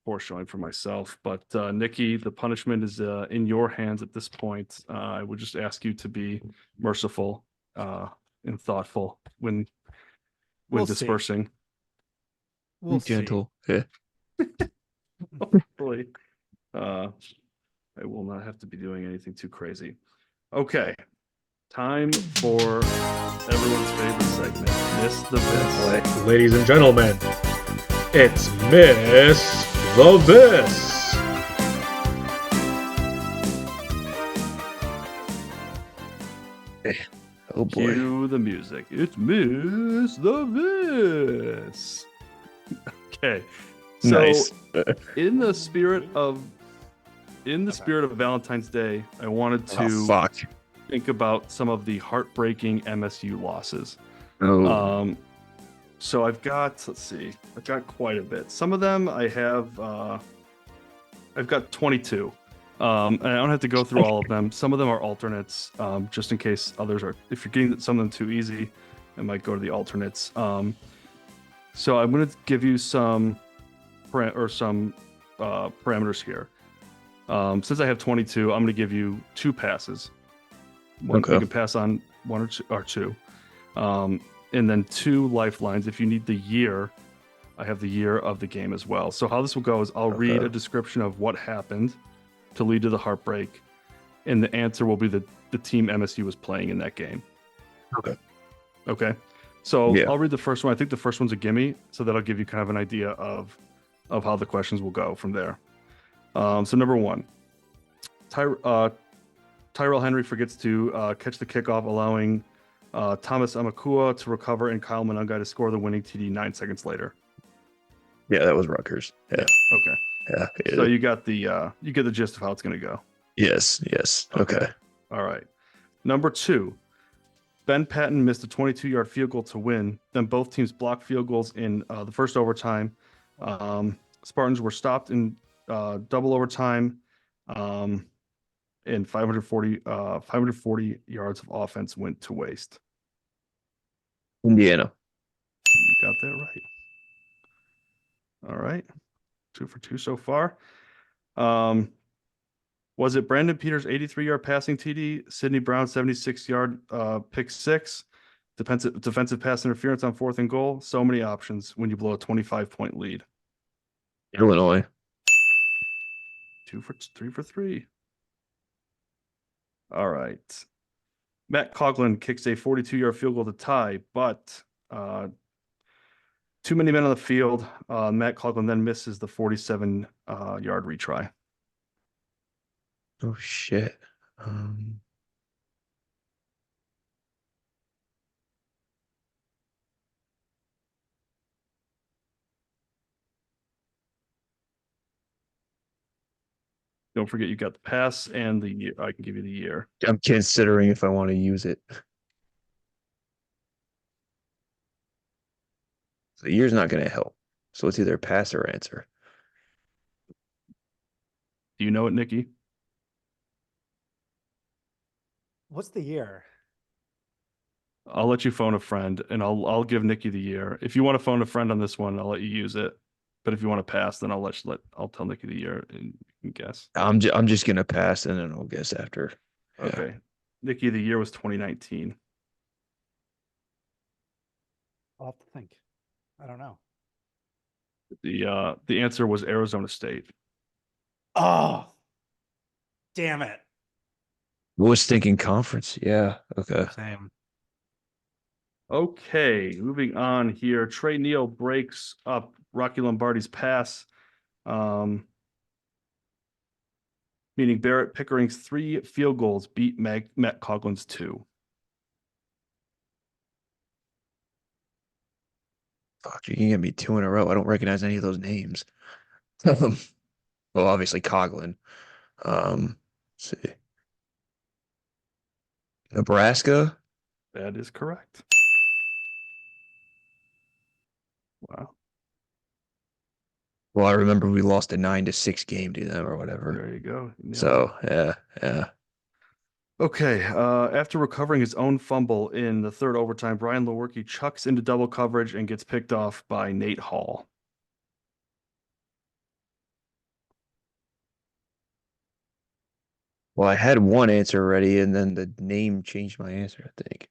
Poor showing for myself, but Nikki, the punishment is in your hands at this point. I would just ask you to be merciful and thoughtful when We'll see. dispersing. We'll see. Gentle. Yeah. Hopefully, I will not have to be doing anything too crazy. Okay, time for everyone's favorite segment, Miss the Best. Ladies and gentlemen, it's Miss the This. Oh boy. Cue the music. It's Miss the This. Okay, so Nice. in the spirit of Valentine's Day, I wanted to Oh, fuck. think about some of the heartbreaking MSU losses. Oh. So I've got quite a bit. Some of them I have, I've got 22. And I don't have to go through all of them. Some of them are alternates, just in case others are. If you're getting some of them too easy, I might go to the alternates. So I'm going to give you some parameters here. Since I have 22, I'm going to give you 2 passes. One, Okay. you can pass on 1 or two. And then 2 lifelines. If you need the year, I have the year of the game as well. So how this will go is I'll read a description of what happened to lead to the heartbreak, and the answer will be the team MSU was playing in that game. Okay. So Yeah. I'll read the first one. I think the first one's a gimme, so that'll give you kind of an idea of how the questions will go from there. So number 1, Tyrell Henry forgets to catch the kickoff, allowing Thomas Amakua to recover and Kyle Monangai to score the winning TD 9 seconds later. Yeah, that was Rutgers. Yeah. Okay. Yeah. So you get the gist of how it's going to go. Yes. Okay. All right. Number 2, Ben Patton missed a 22-yard field goal to win. Then both teams blocked field goals in the first overtime. Spartans were stopped in double overtime, and 540 yards of offense went to waste. Indiana. You got that right. All right. 2 for 2 so far. Was it Brandon Peters' 83-yard passing TD, Sidney Brown 76-yard pick 6, defensive pass interference on 4th and goal? So many options when you blow a 25-point lead. Illinois. 3 for 3. All right. Matt Coughlin kicks a 42-yard field goal to tie, but too many men on the field. Matt Coughlin then misses the 47-yard retry. Oh shit. Don't forget you got the pass and the year. I can give you the year. I'm considering if I want to use it. The year's not going to help. So it's either pass or answer. Do you know it, Nikki? What's the year? I'll let you phone a friend, and I'll give Nikki the year. If you want to phone a friend on this one, I'll let you use it. But if you want to pass, then I'll tell Nikki the year and you can guess. I'm just going to pass and then I'll guess after. Yeah. Okay. Nikki, the year was 2019. I'll have to think. I don't know. The answer was Arizona State. Oh, damn it. Was thinking conference. Yeah. Okay. Same. Okay, moving on here. Trey Neal breaks up Rocky Lombardi's pass, meaning Barrett Pickering's 3 field goals beat Matt Coughlin's 2. Fuck, you can get me 2 in a row. I don't recognize any of those names. Well, obviously Coughlin. Let's see. Nebraska. That is correct. Wow. Well, I remember we lost a 9-6 game to them or whatever. There you go. So yeah. Okay. After recovering his own fumble in the third overtime, Brian Lewerke chucks into double coverage and gets picked off by Nate Hall. Well, I had one answer ready, and then the name changed my answer, I think.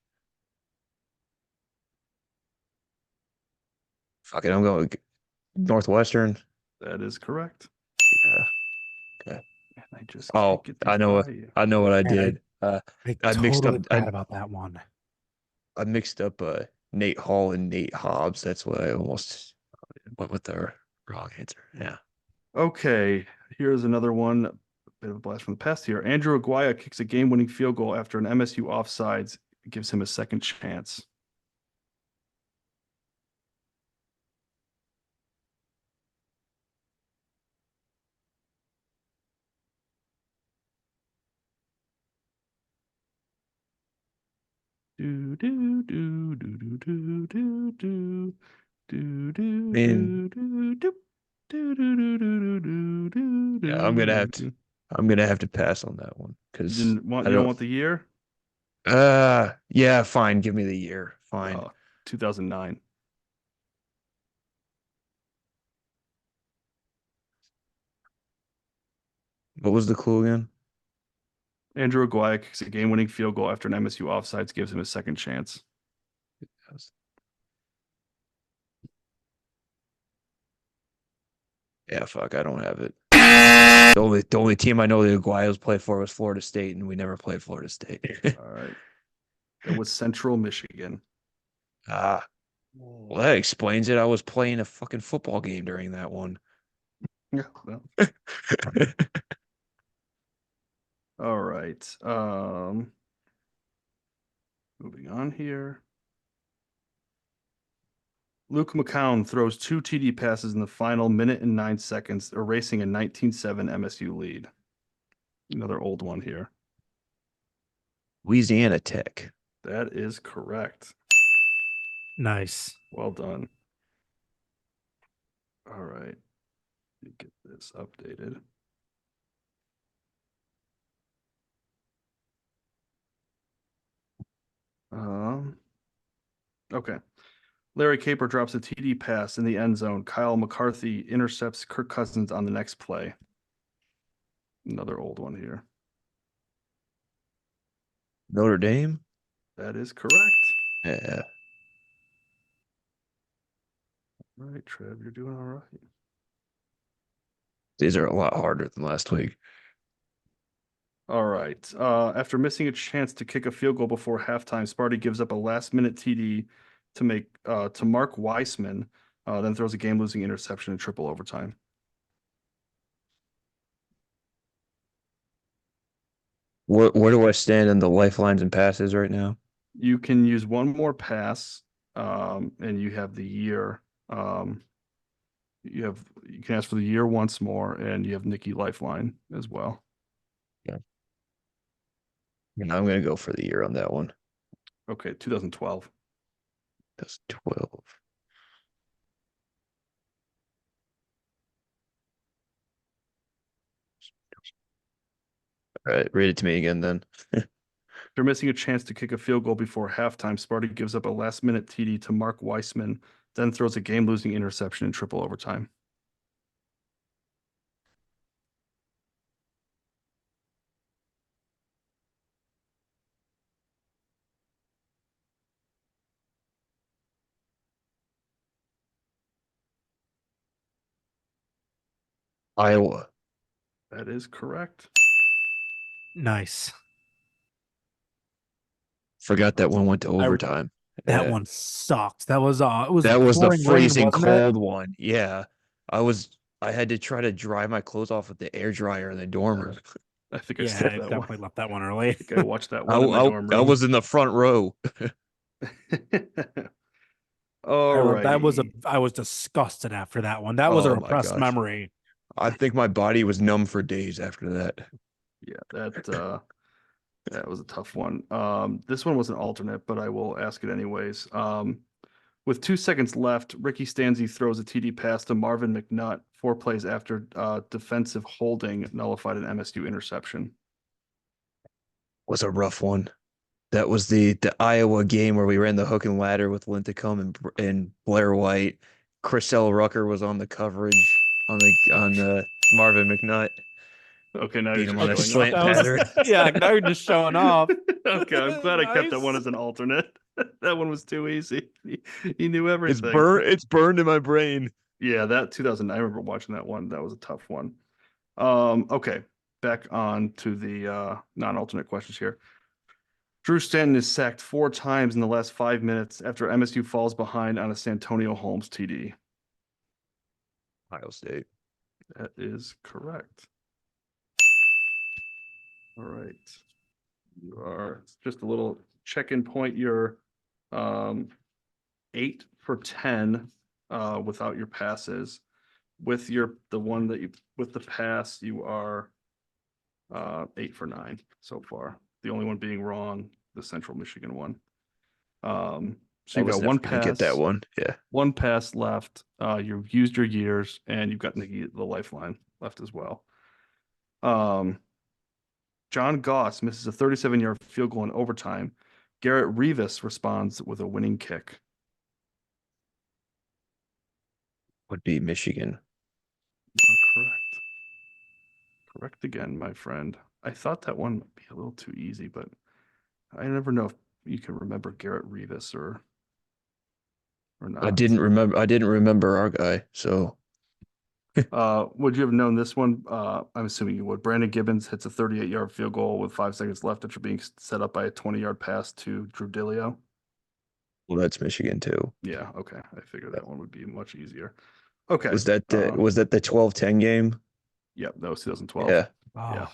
Fuck it, I'm going with Northwestern. That is correct. Yeah. Okay. Man, I just Oh, can't get I these know what by you. I know what I Man, did. I I mixed totally up forgot about that one. I mixed up Nate Hall and Nate Hobbs. That's what I almost went with the wrong answer. Yeah. Okay, here's another one. A bit of a blast from the past here. Andrew Aguaya kicks a game-winning field goal after an MSU offsides. It gives him a second chance. Do do do do do do do do do do Man. do do do do do do do do do. Yeah, I'm gonna have to pass on that one because You don't want the year? yeah, fine. Give me the year. Fine. 2009. What was the clue again? Andrew Aguaya kicks a game-winning field goal after an MSU offsides, gives him a second chance. Yeah, fuck, I don't have it. The only team I know the Aguayos played for was Florida State, and we never played Florida State. All right. It was Central Michigan. Ah, well, that explains it. I was playing a fucking football game during that one. Yeah. Well. All right. Moving on here. Luke McCown throws 2 TD passes in the final minute and 9 seconds, erasing a 19-7 MSU lead. Another old one here. Louisiana Tech. That is correct. Nice. Well done. All right. Let me get this updated. Okay. Larry Caper drops a TD pass in the end zone. Kyle McCarthy intercepts Kirk Cousins on the next play. Another old one here. Notre Dame. That is correct. Yeah. All right, Trev, you're doing all right. These are a lot harder than last week. All right. After missing a chance to kick a field goal before halftime, Sparty gives up a last-minute TD to Mark Weissman, then throws a game-losing interception in triple overtime. Where do I stand in the lifelines and passes right now? You can use one more pass, and you have the year. You can ask for the year once more, and you have Nikki Lifeline as well. Yeah. I'm gonna go for the year on that one. Okay, 2012. That's 12. All right, read it to me again then. They're missing a chance to kick a field goal before halftime. Sparty gives up a last-minute TD to Mark Weissman, then throws a game-losing interception in triple overtime. Iowa. That is correct. Nice. Forgot that one went to overtime. That Yeah. one sucked. That was it was That was the pouring rain, freezing wasn't it? cold one. Yeah. I had to try to dry my clothes off with the air dryer in the dorm room. I think I Yeah, I skipped that definitely one. left that one early. I think I watched that one in my dorm I room. was in the front row. All That was right. I was disgusted after that one. That was a Oh my repressed gosh. memory. I think my body was numb for days after that. Yeah, that was a tough one. This one was an alternate, but I will ask it anyways. With 2 seconds left, Ricky Stanzi throws a TD pass to Marvin McNutt 4 plays after defensive holding nullified an MSU interception. Was a rough one. That was the Iowa game where we ran the hook and ladder with Linthicum and Blair White. Chriselle Rucker was on the coverage on the Marvin McNutt. Okay, now Beat you're him just on a showing slant off. pattern. Yeah, now you're just showing off. Okay, I'm glad I kept that one Nice. as an alternate. That one was too easy. He knew everything. It's burned in my brain. Yeah, that 2009. I remember watching that one. That was a tough one. Okay, back on to the non-alternate questions here. Drew Stanton is sacked 4 times in the last 5 minutes after MSU falls behind on a Santonio Holmes TD. Ohio State. That is correct. All right. You are just a little check-in point. You're 8 for 10 without your passes. With the pass, you are 8 for 9 so far. The only one being wrong, the Central Michigan one. So you've got one pass. Get that one. Yeah. One pass left. You've used your years, and you've got the lifeline left as well. John Goss misses a 37-yard field goal in overtime. Garrett Rivas responds with a winning kick. Would be Michigan. You are correct. Correct again, my friend. I thought that one might be a little too easy, but I never know if you can remember Garrett Rivas or not. I didn't remember our guy, so Would you have known this one? I'm assuming you would. Brandon Gibbons hits a 38-yard field goal with 5 seconds left after being set up by a 20-yard pass to Drew Dilio. well, that's Michigan too. Yeah, okay. I figured that one would be much easier. Okay. Was that the 12-10 game? Yep, that was 2012. Yeah. Oh, Yeah.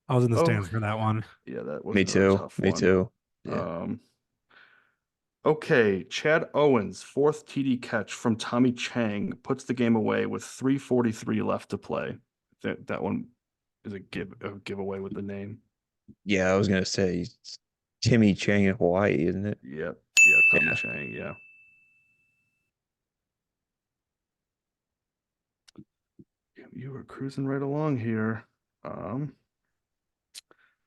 I was in the Oh. stands for that one. Yeah, that was Me another too. tough Me one. too. Yeah. Okay, Chad Owens' 4th TD catch from Tommy Chang puts the game away with 3:43 left to play. That one is a giveaway with the name. Yeah, I was gonna say it's Timmy Chang in Hawaii, isn't it? Yep. Yeah, Tommy Yeah. Chang, yeah. You were cruising right along here.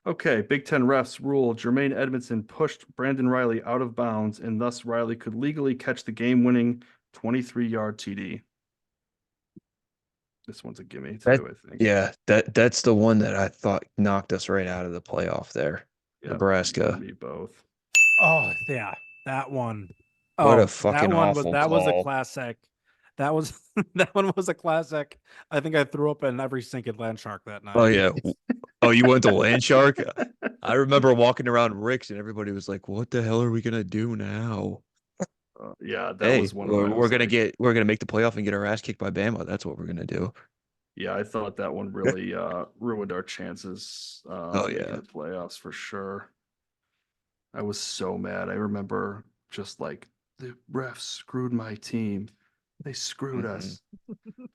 Okay, Big Ten refs rule Jermaine Edmondson pushed Brandon Riley out of bounds, and thus Riley could legally catch the game-winning 23-yard TD. This one's a gimme too, I think. Yeah, that's the one that I thought knocked us right out of the playoff there. Yep, Nebraska. Me both. Oh yeah, that one. What a Oh, fucking that one awful was a call. classic. That was that one was a classic. I think I threw up in every sink at Land Shark that night. Oh yeah. Oh, you went to Land Shark? I remember walking around Rick's and everybody was like, "What the hell are we gonna do now?" Yeah, that was one of my. we're gonna make the playoff and get our ass kicked by Bama. That's what we're gonna do. Yeah, I thought that one really ruined our chances. Making yeah. the playoffs for sure. I was so mad. I remember just like the refs screwed my team. They screwed us. Then we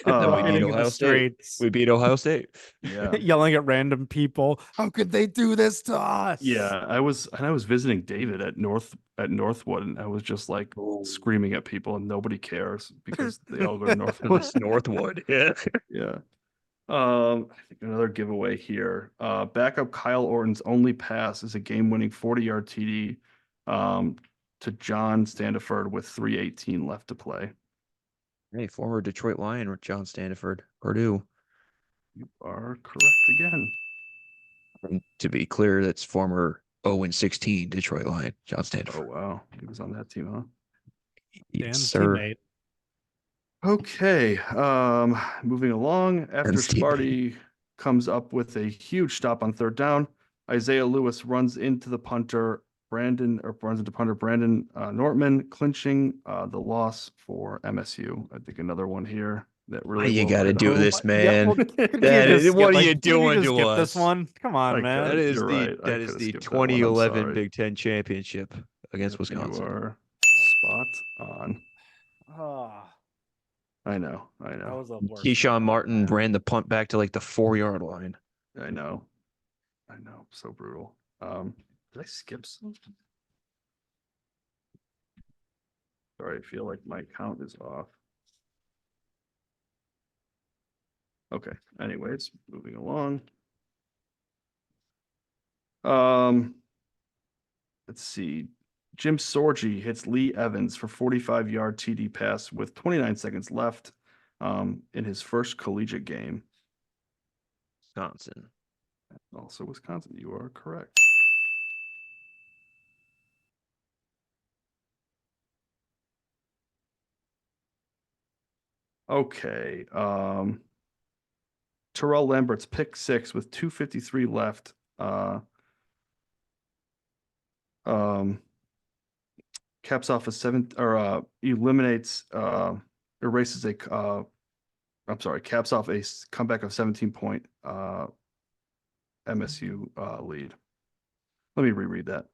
beat Fighting in the Ohio State. streets. We beat Ohio State. Yeah, Yelling at random people. How could they do this to us? yeah. I was visiting David at Northwood, and I was just like screaming at people, and nobody cares because they all go to Northwood. It's Northwood. Yeah. Yeah. I think another giveaway here. Backup Kyle Orton's only pass is a game-winning 40-yard TD to John Standiford with 3:18 left to play. Hey, former Detroit Lion with John Standiford, Purdue. You are correct again. And to be clear, that's former 0-16 Detroit Lion, John Oh, Standiford. wow. He was on that team, huh? Yes, Dan's sir. teammate. Okay. Moving along. After Dan's teammate. Sparty comes up with a huge stop on third down, Isaiah Lewis runs into the punter, Brandon Nortman, clinching the loss for MSU. I think another one here that Why really you will got to hit do home. this, Yeah, man? well, couldn't That you is, just what skip, are you like, couldn't doing just to skip us? this one? Come on, I man. That could. is You're the right. I that is coulda the skipped that one. I'm 2011 sorry. Big Ten championship against Yep, Wisconsin. You are spot on. Ah, I know. that was the worst. Keyshawn Martin man. ran the punt back to like the 4-yard line. I know. So brutal. Did I skip some? Sorry, I feel like my count is off. Okay. Anyways, moving along. Let's see. Jim Sorgi hits Lee Evans for 45-yard TD pass with 29 seconds left in his first collegiate game. Wisconsin. Also Wisconsin. You are correct. Okay. Terrell Lambert's pick six with 2:53 left. Caps off a erases a caps off a comeback of 17-point MSU lead. Let me reread that.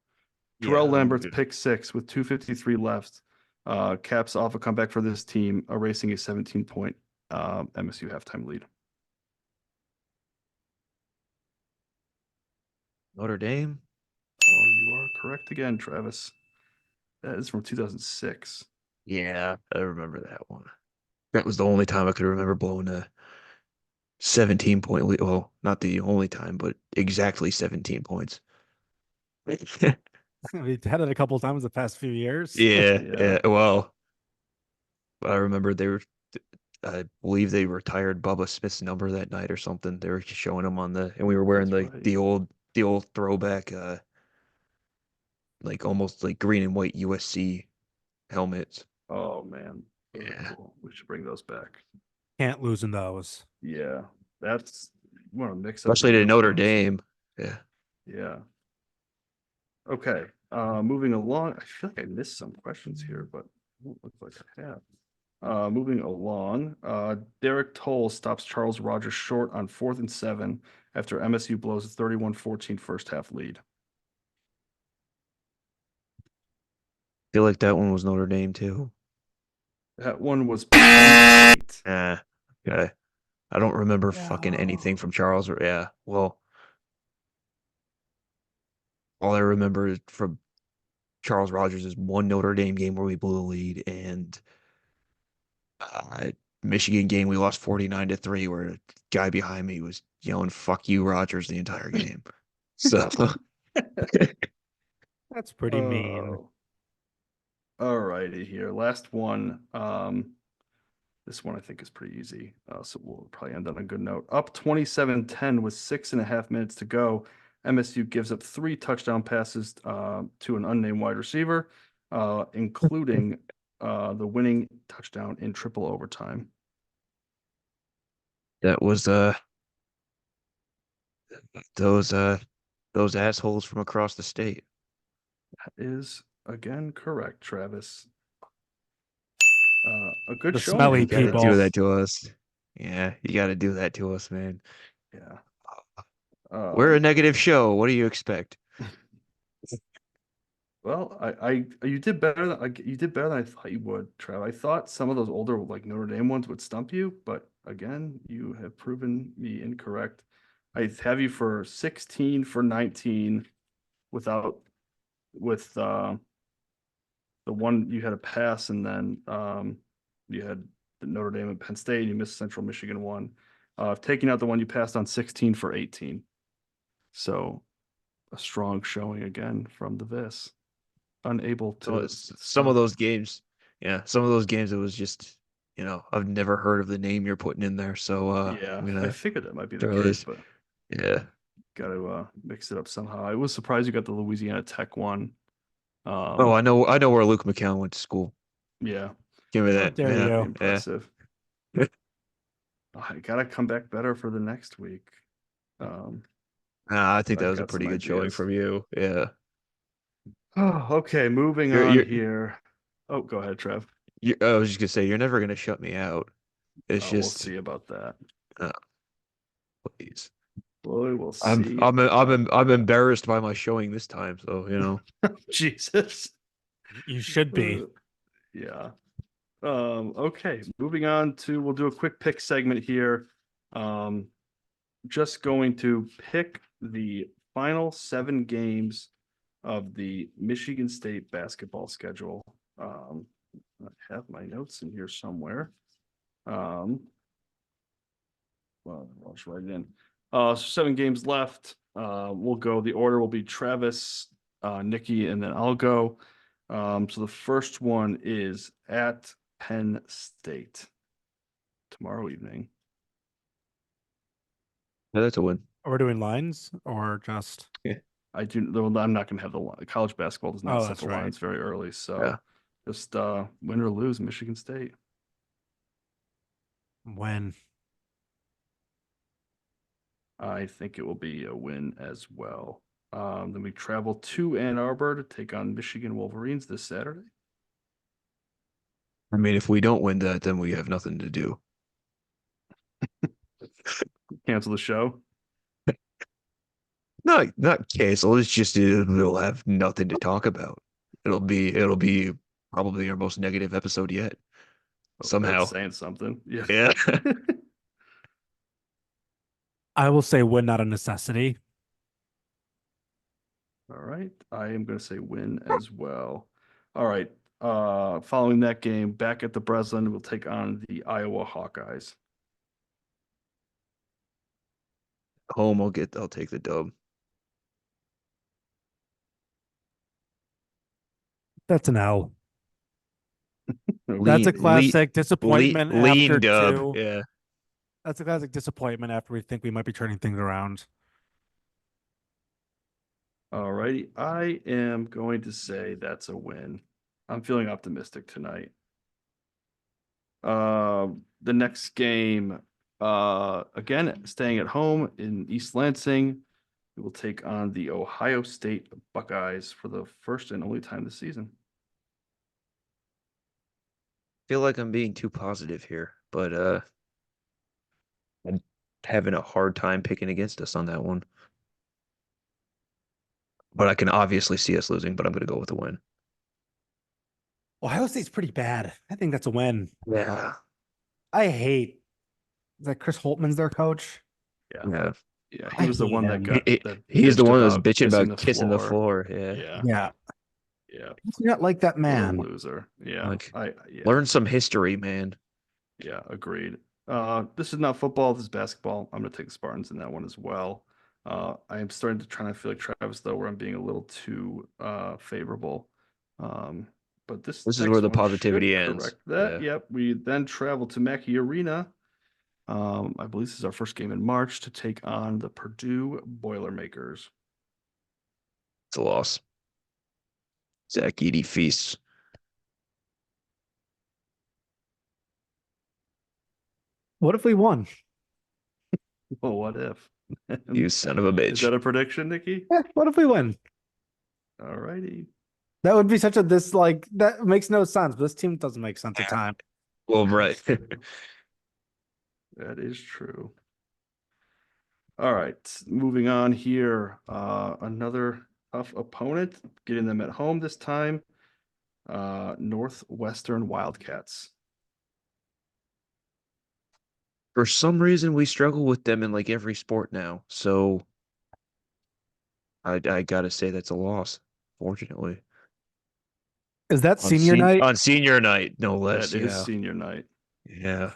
Terrell Lambert's pick six with 2:53 left caps off a comeback for this team, erasing a 17-point MSU halftime lead. Notre Dame. Oh, you are correct again, Travis. That is from 2006. Yeah, I remember that one. That was the only time I could remember blowing a 17-point lead. Well, not the only time, but exactly 17 points. We've had it a couple times the past few years. Yeah. Well, I remember I believe they retired Bubba Smith's number that night or something. They were showing him and we were wearing That's the right. old throwback, like almost like green and white USC helmets. Oh man. Those are Yeah. cool. We should bring those back. Can't lose in those. Yeah. That's you want to mix up Especially the to Notre uniforms. Dame. Yeah. Yeah. Okay. Moving along. I feel like I missed some questions here, but it don't look like I have. Moving along. Derek Toll stops Charles Rogers short on 4th and 7 after MSU blows a 31-14 first half lead. Feel like that one was Notre Dame too. That one was Penn State. Okay. I don't remember Yeah. fucking anything from Charles. Yeah. Well, all I remember is from Charles Rogers is one Notre Dame game where we blew the lead, and Michigan game we lost 49-3, where a guy behind me was yelling "fuck you, Rogers" the entire game. So That's pretty mean. All righty here. Last one. This one I think is pretty easy. So we'll probably end on a good note. Up 27-10 with 6.5 minutes to go. MSU gives up 3 touchdown passes to an unnamed wide receiver, including the winning touchdown in triple overtime. that was those assholes from across the state. That is again correct, Travis. A good The show. smelly You gotta people. do that to us. Yeah, you gotta do that to us, man. Yeah. We're a negative show. What do you expect? Well, you did better than you did better than I thought you would, Trev. I thought some of those older like Notre Dame ones would stump you, but again, you have proven me incorrect. I have you for 16 for 19 with the one you had a pass, and then you had the Notre Dame and Penn State, and you missed Central Michigan one. taking out the one you passed on 16 for 18. So a strong showing again from the Vis. Unable So to. some of those games, some of those games, it was just, I've never heard of the name you're putting in there. So Yeah, I'm I gonna figured that might be the throw case, this. but Yeah. got to mix it up somehow. I was surprised you got the Louisiana Tech one. Oh, I know where Luke McCown went to school. Yeah, Give me How that. dare Yeah. you. pretty Yeah. impressive. I gotta come back better for the next week. I think that I've was a got some pretty good showing ideas. from you. Yeah. Oh, okay, moving You're, on you're, here. Oh, go ahead, Trev. I was just gonna say you're never gonna shut me out. It's We'll just, see about that. uh, please. Boy, we'll I'm see. I'm I'm embarrassed by my showing this time. So Jesus. You should be. Yeah. Okay, moving on to we'll do a quick pick segment here. Just going to pick the final 7 games of the Michigan State basketball schedule. I have my notes in here somewhere. Well, I'll just write it in. So 7 games left. We'll go. The order will be Travis, Nikki, and then I'll go. So the first one is at Penn State tomorrow evening. Yeah, that's a win. Are we doing lines or just? I'm not going to have the line. College basketball does not Oh, set that's the right. lines very early. So Yeah. just win or lose Michigan State. When? I think it will be a win as well. Then we travel to Ann Arbor to take on Michigan Wolverines this Saturday. I mean, if we don't win that, then we have nothing to do. Cancel the show. Not cancel. It's just we'll have nothing to talk about. It'll be probably our most negative episode yet. Somehow. That's saying something. Yeah. Yeah. I will say win, not a necessity. All right. I am going to say win as well. All right. Following that game, back at the Breslin, we'll take on the Iowa Hawkeyes. Home, I'll take the dub. That's an L. Lean- That's a classic disappointment lean after dub. 2. Yeah. That's a classic disappointment after we think we might be turning things around. All righty. I am going to say that's a win. I'm feeling optimistic tonight. The next game, again, staying at home in East Lansing, we will take on the Ohio State Buckeyes for the first and only time this season. Feel like I'm being too positive here, but I'm having a hard time picking against us on that one. But I can obviously see us losing, but I'm going to go with a win. Ohio State's pretty bad. I think that's a win. Yeah. I hate that Chris Holtman's their coach. Yeah. Yeah, I he was the hate one him. that He's the bitched one that's about bitching about kissing the floor. Yeah. Yeah. Yeah. Yeah. He's not like that What a man. loser. Yeah. Like, Yeah. learn some history, man. Yeah, agreed. This is not football, this is basketball. I'm gonna take the Spartans in that one as well. I am starting to try to feel like Travis though, where I'm being a little too favorable. But this This is next where the one positivity should ends. correct that. Yeah. Yep. We then travel to Mackey Arena. I believe this is our first game in March to take on the Purdue Boilermakers. It's a loss. Zach Edey feasts. What if we won? Well, what if? You son of a Is bitch. that a prediction, Nikki? Yeah, what if we win? All righty. That would be such a that makes no sense. But this team doesn't make sense at time. Well, right. That is true. All right, moving on here. Another tough opponent, getting them at home this time. Northwestern Wildcats. For some reason, we struggle with them in like every sport now. So I gotta say that's a loss, fortunately. Is that senior night? On senior night, no less. That is Yeah. senior night. Yeah.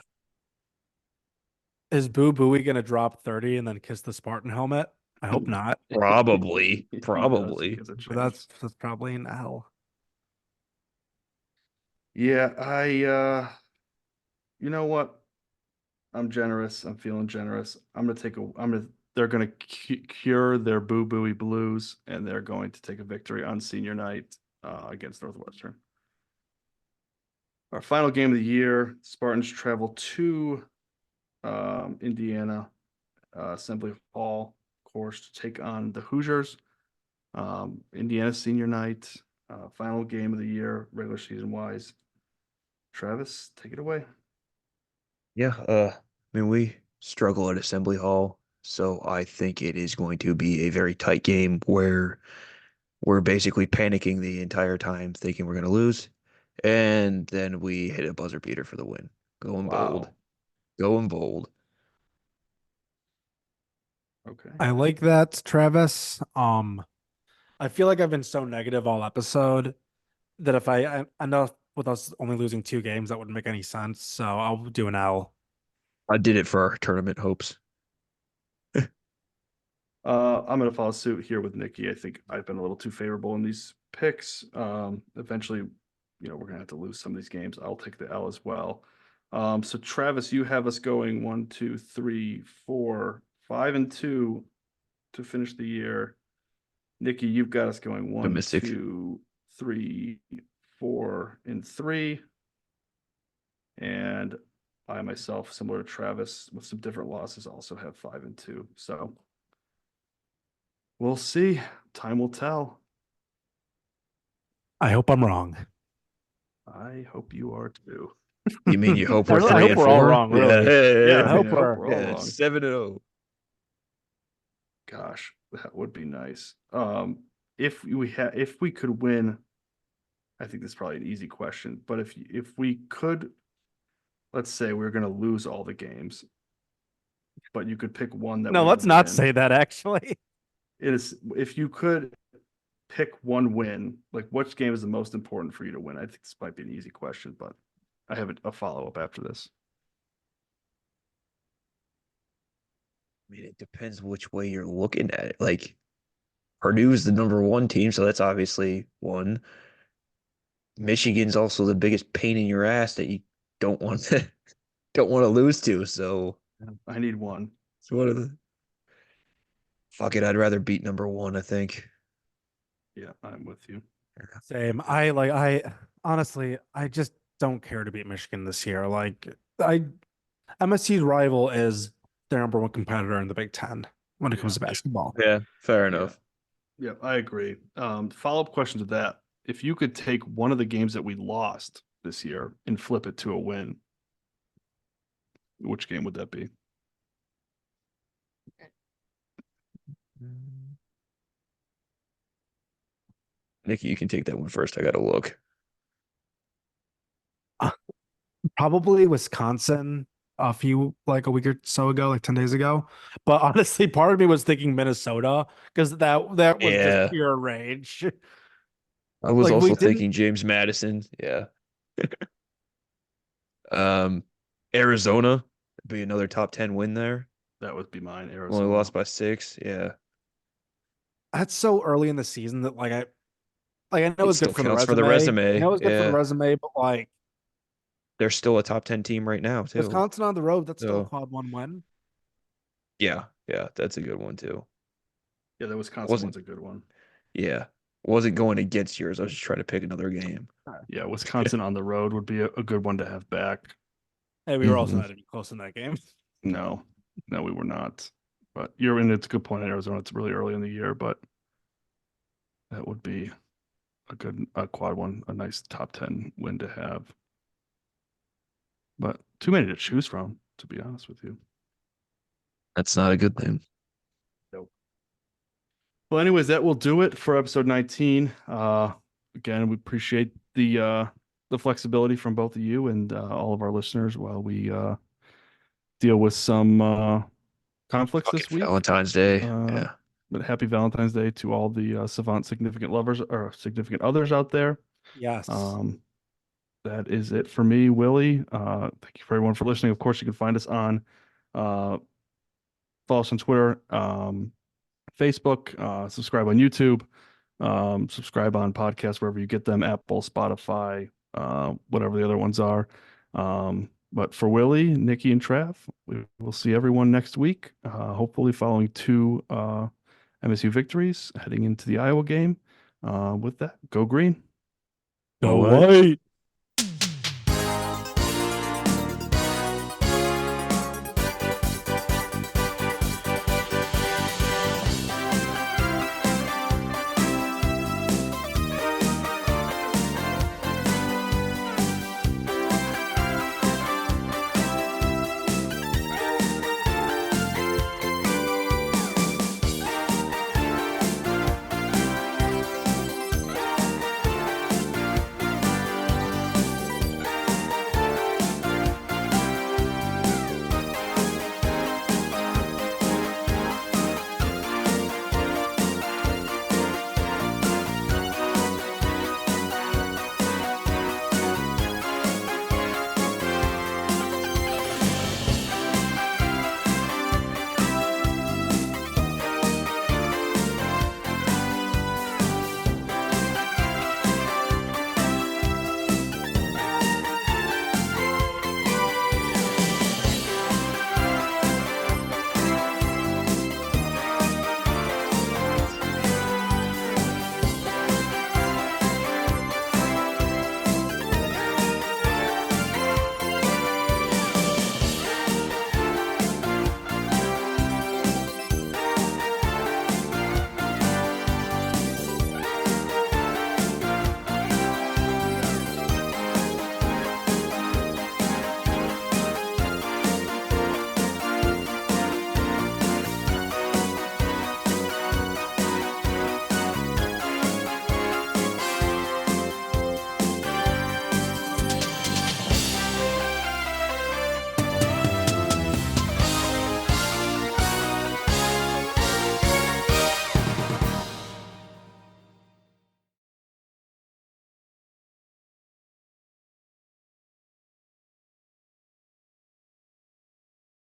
Is Boo Booey gonna drop 30 and then kiss the Spartan helmet? I hope not. Probably. He does. Probably. He has a But chance. that's probably an L. Yeah, you know what? I'm generous. I'm feeling generous. They're gonna cure their boo booey blues, and they're going to take a victory on senior night against Northwestern. Our final game of the year, Spartans travel to Indiana Assembly Hall, of course, to take on the Hoosiers. Indiana senior night, final game of the year, regular season wise. Travis, take it away. Yeah, I mean, we struggle at Assembly Hall, so I think it is going to be a very tight game where we're basically panicking the entire time, thinking we're going to lose, and then we hit a buzzer beater for the win. Going bold. Wow. Going bold. Okay. I like that, Travis. I feel like I've been so negative all episode that if I know with us only losing 2 games, that wouldn't make any sense. So I'll do an L. I did it for our tournament hopes. I'm gonna follow suit here with Nikki. I think I've been a little too favorable in these picks. Eventually, we're gonna have to lose some of these games. I'll take the L as well. So Travis, you have us going 1, 2, 3, 4, 5, and 2 to finish the year. Nikki, you've got us going 1, Optimistic. 2, 3, 4, and 3. And I myself, similar to Travis, with some different losses, also have 5 and 2. So we'll see. Time will tell. I hope I'm wrong. I hope you are too. You mean you hope we're I 3 hope and we're all 4? wrong, really. Yeah, I hope mean, we're- all wrong. 7-0. Gosh, that would be nice. If we could win, I think this is probably an easy question. But if we could, let's say we're going to lose all the games, but you could pick one that No, we let's would not win. say that actually. It is, if you could pick one win, like which game is the most important for you to win? I think this might be an easy question, but I have a follow-up after this. I mean, it depends which way you're looking at it. Like, Purdue's the #1 team, so that's obviously one. Michigan's also the biggest pain in your ass that you don't want to lose to. So I need one. it's one of the fuck it. I'd rather beat #1, I think. Yeah, I'm with you. Same. I honestly, I just don't care to beat Michigan this year. Like MSC's rival is their #1 competitor in the Big Ten when it comes to basketball. Yeah, fair enough. Yeah, I agree. Follow-up question to that. If you could take one of the games that we lost this year and flip it to a win, which game would that be? Nikki, you can take that one first. I gotta look. Probably Wisconsin a week or so ago, like 10 days ago. But honestly, part of me was thinking Minnesota because that was Yeah. just pure rage. I was Like, we also didn't- thinking James Madison. Yeah. Arizona would be another top 10 win there. That would be mine. Arizona. Only lost by 6. Yeah. That's so early in the season that I know It it's still good for the counts resume. for the resume, I know it's good for yeah. the resume, but like They're still a top 10 team right now, too. Wisconsin on the road, that's still a So- quad 1 win. Yeah. Yeah. That's a good one, too. Yeah, the Wisconsin Wasn't- one's a good one. Yeah. Wasn't going against yours. I was just trying to pick another game. Yeah, Wisconsin on the road would be a good one to have back. Hey, we were also Mhm. not even close in that game. No, we were not. But you're in. It's a good point in Arizona. It's really early in the year, but that would be a quad one, a nice top 10 win to have. But too many to choose from, to be honest with you. That's not a good thing. Well, anyways, that will do it for episode 19. Again, we appreciate the flexibility from both of you and all of our listeners while we deal with some conflicts this Fucking week. Valentine's Day. Yeah. But happy Valentine's Day to all the Savant significant lovers or significant others out there. Yes. That is it for me, Willie. Thank you for everyone for listening. Of course, you can find us on Follow us on Twitter, Facebook, subscribe on YouTube, subscribe on podcasts wherever you get them, Apple, Spotify, whatever the other ones are. But for Willie, Nikki, and Trav, we will see everyone next week, hopefully following 2 MSU victories heading into the Iowa game. With that, go green. Go Away. white.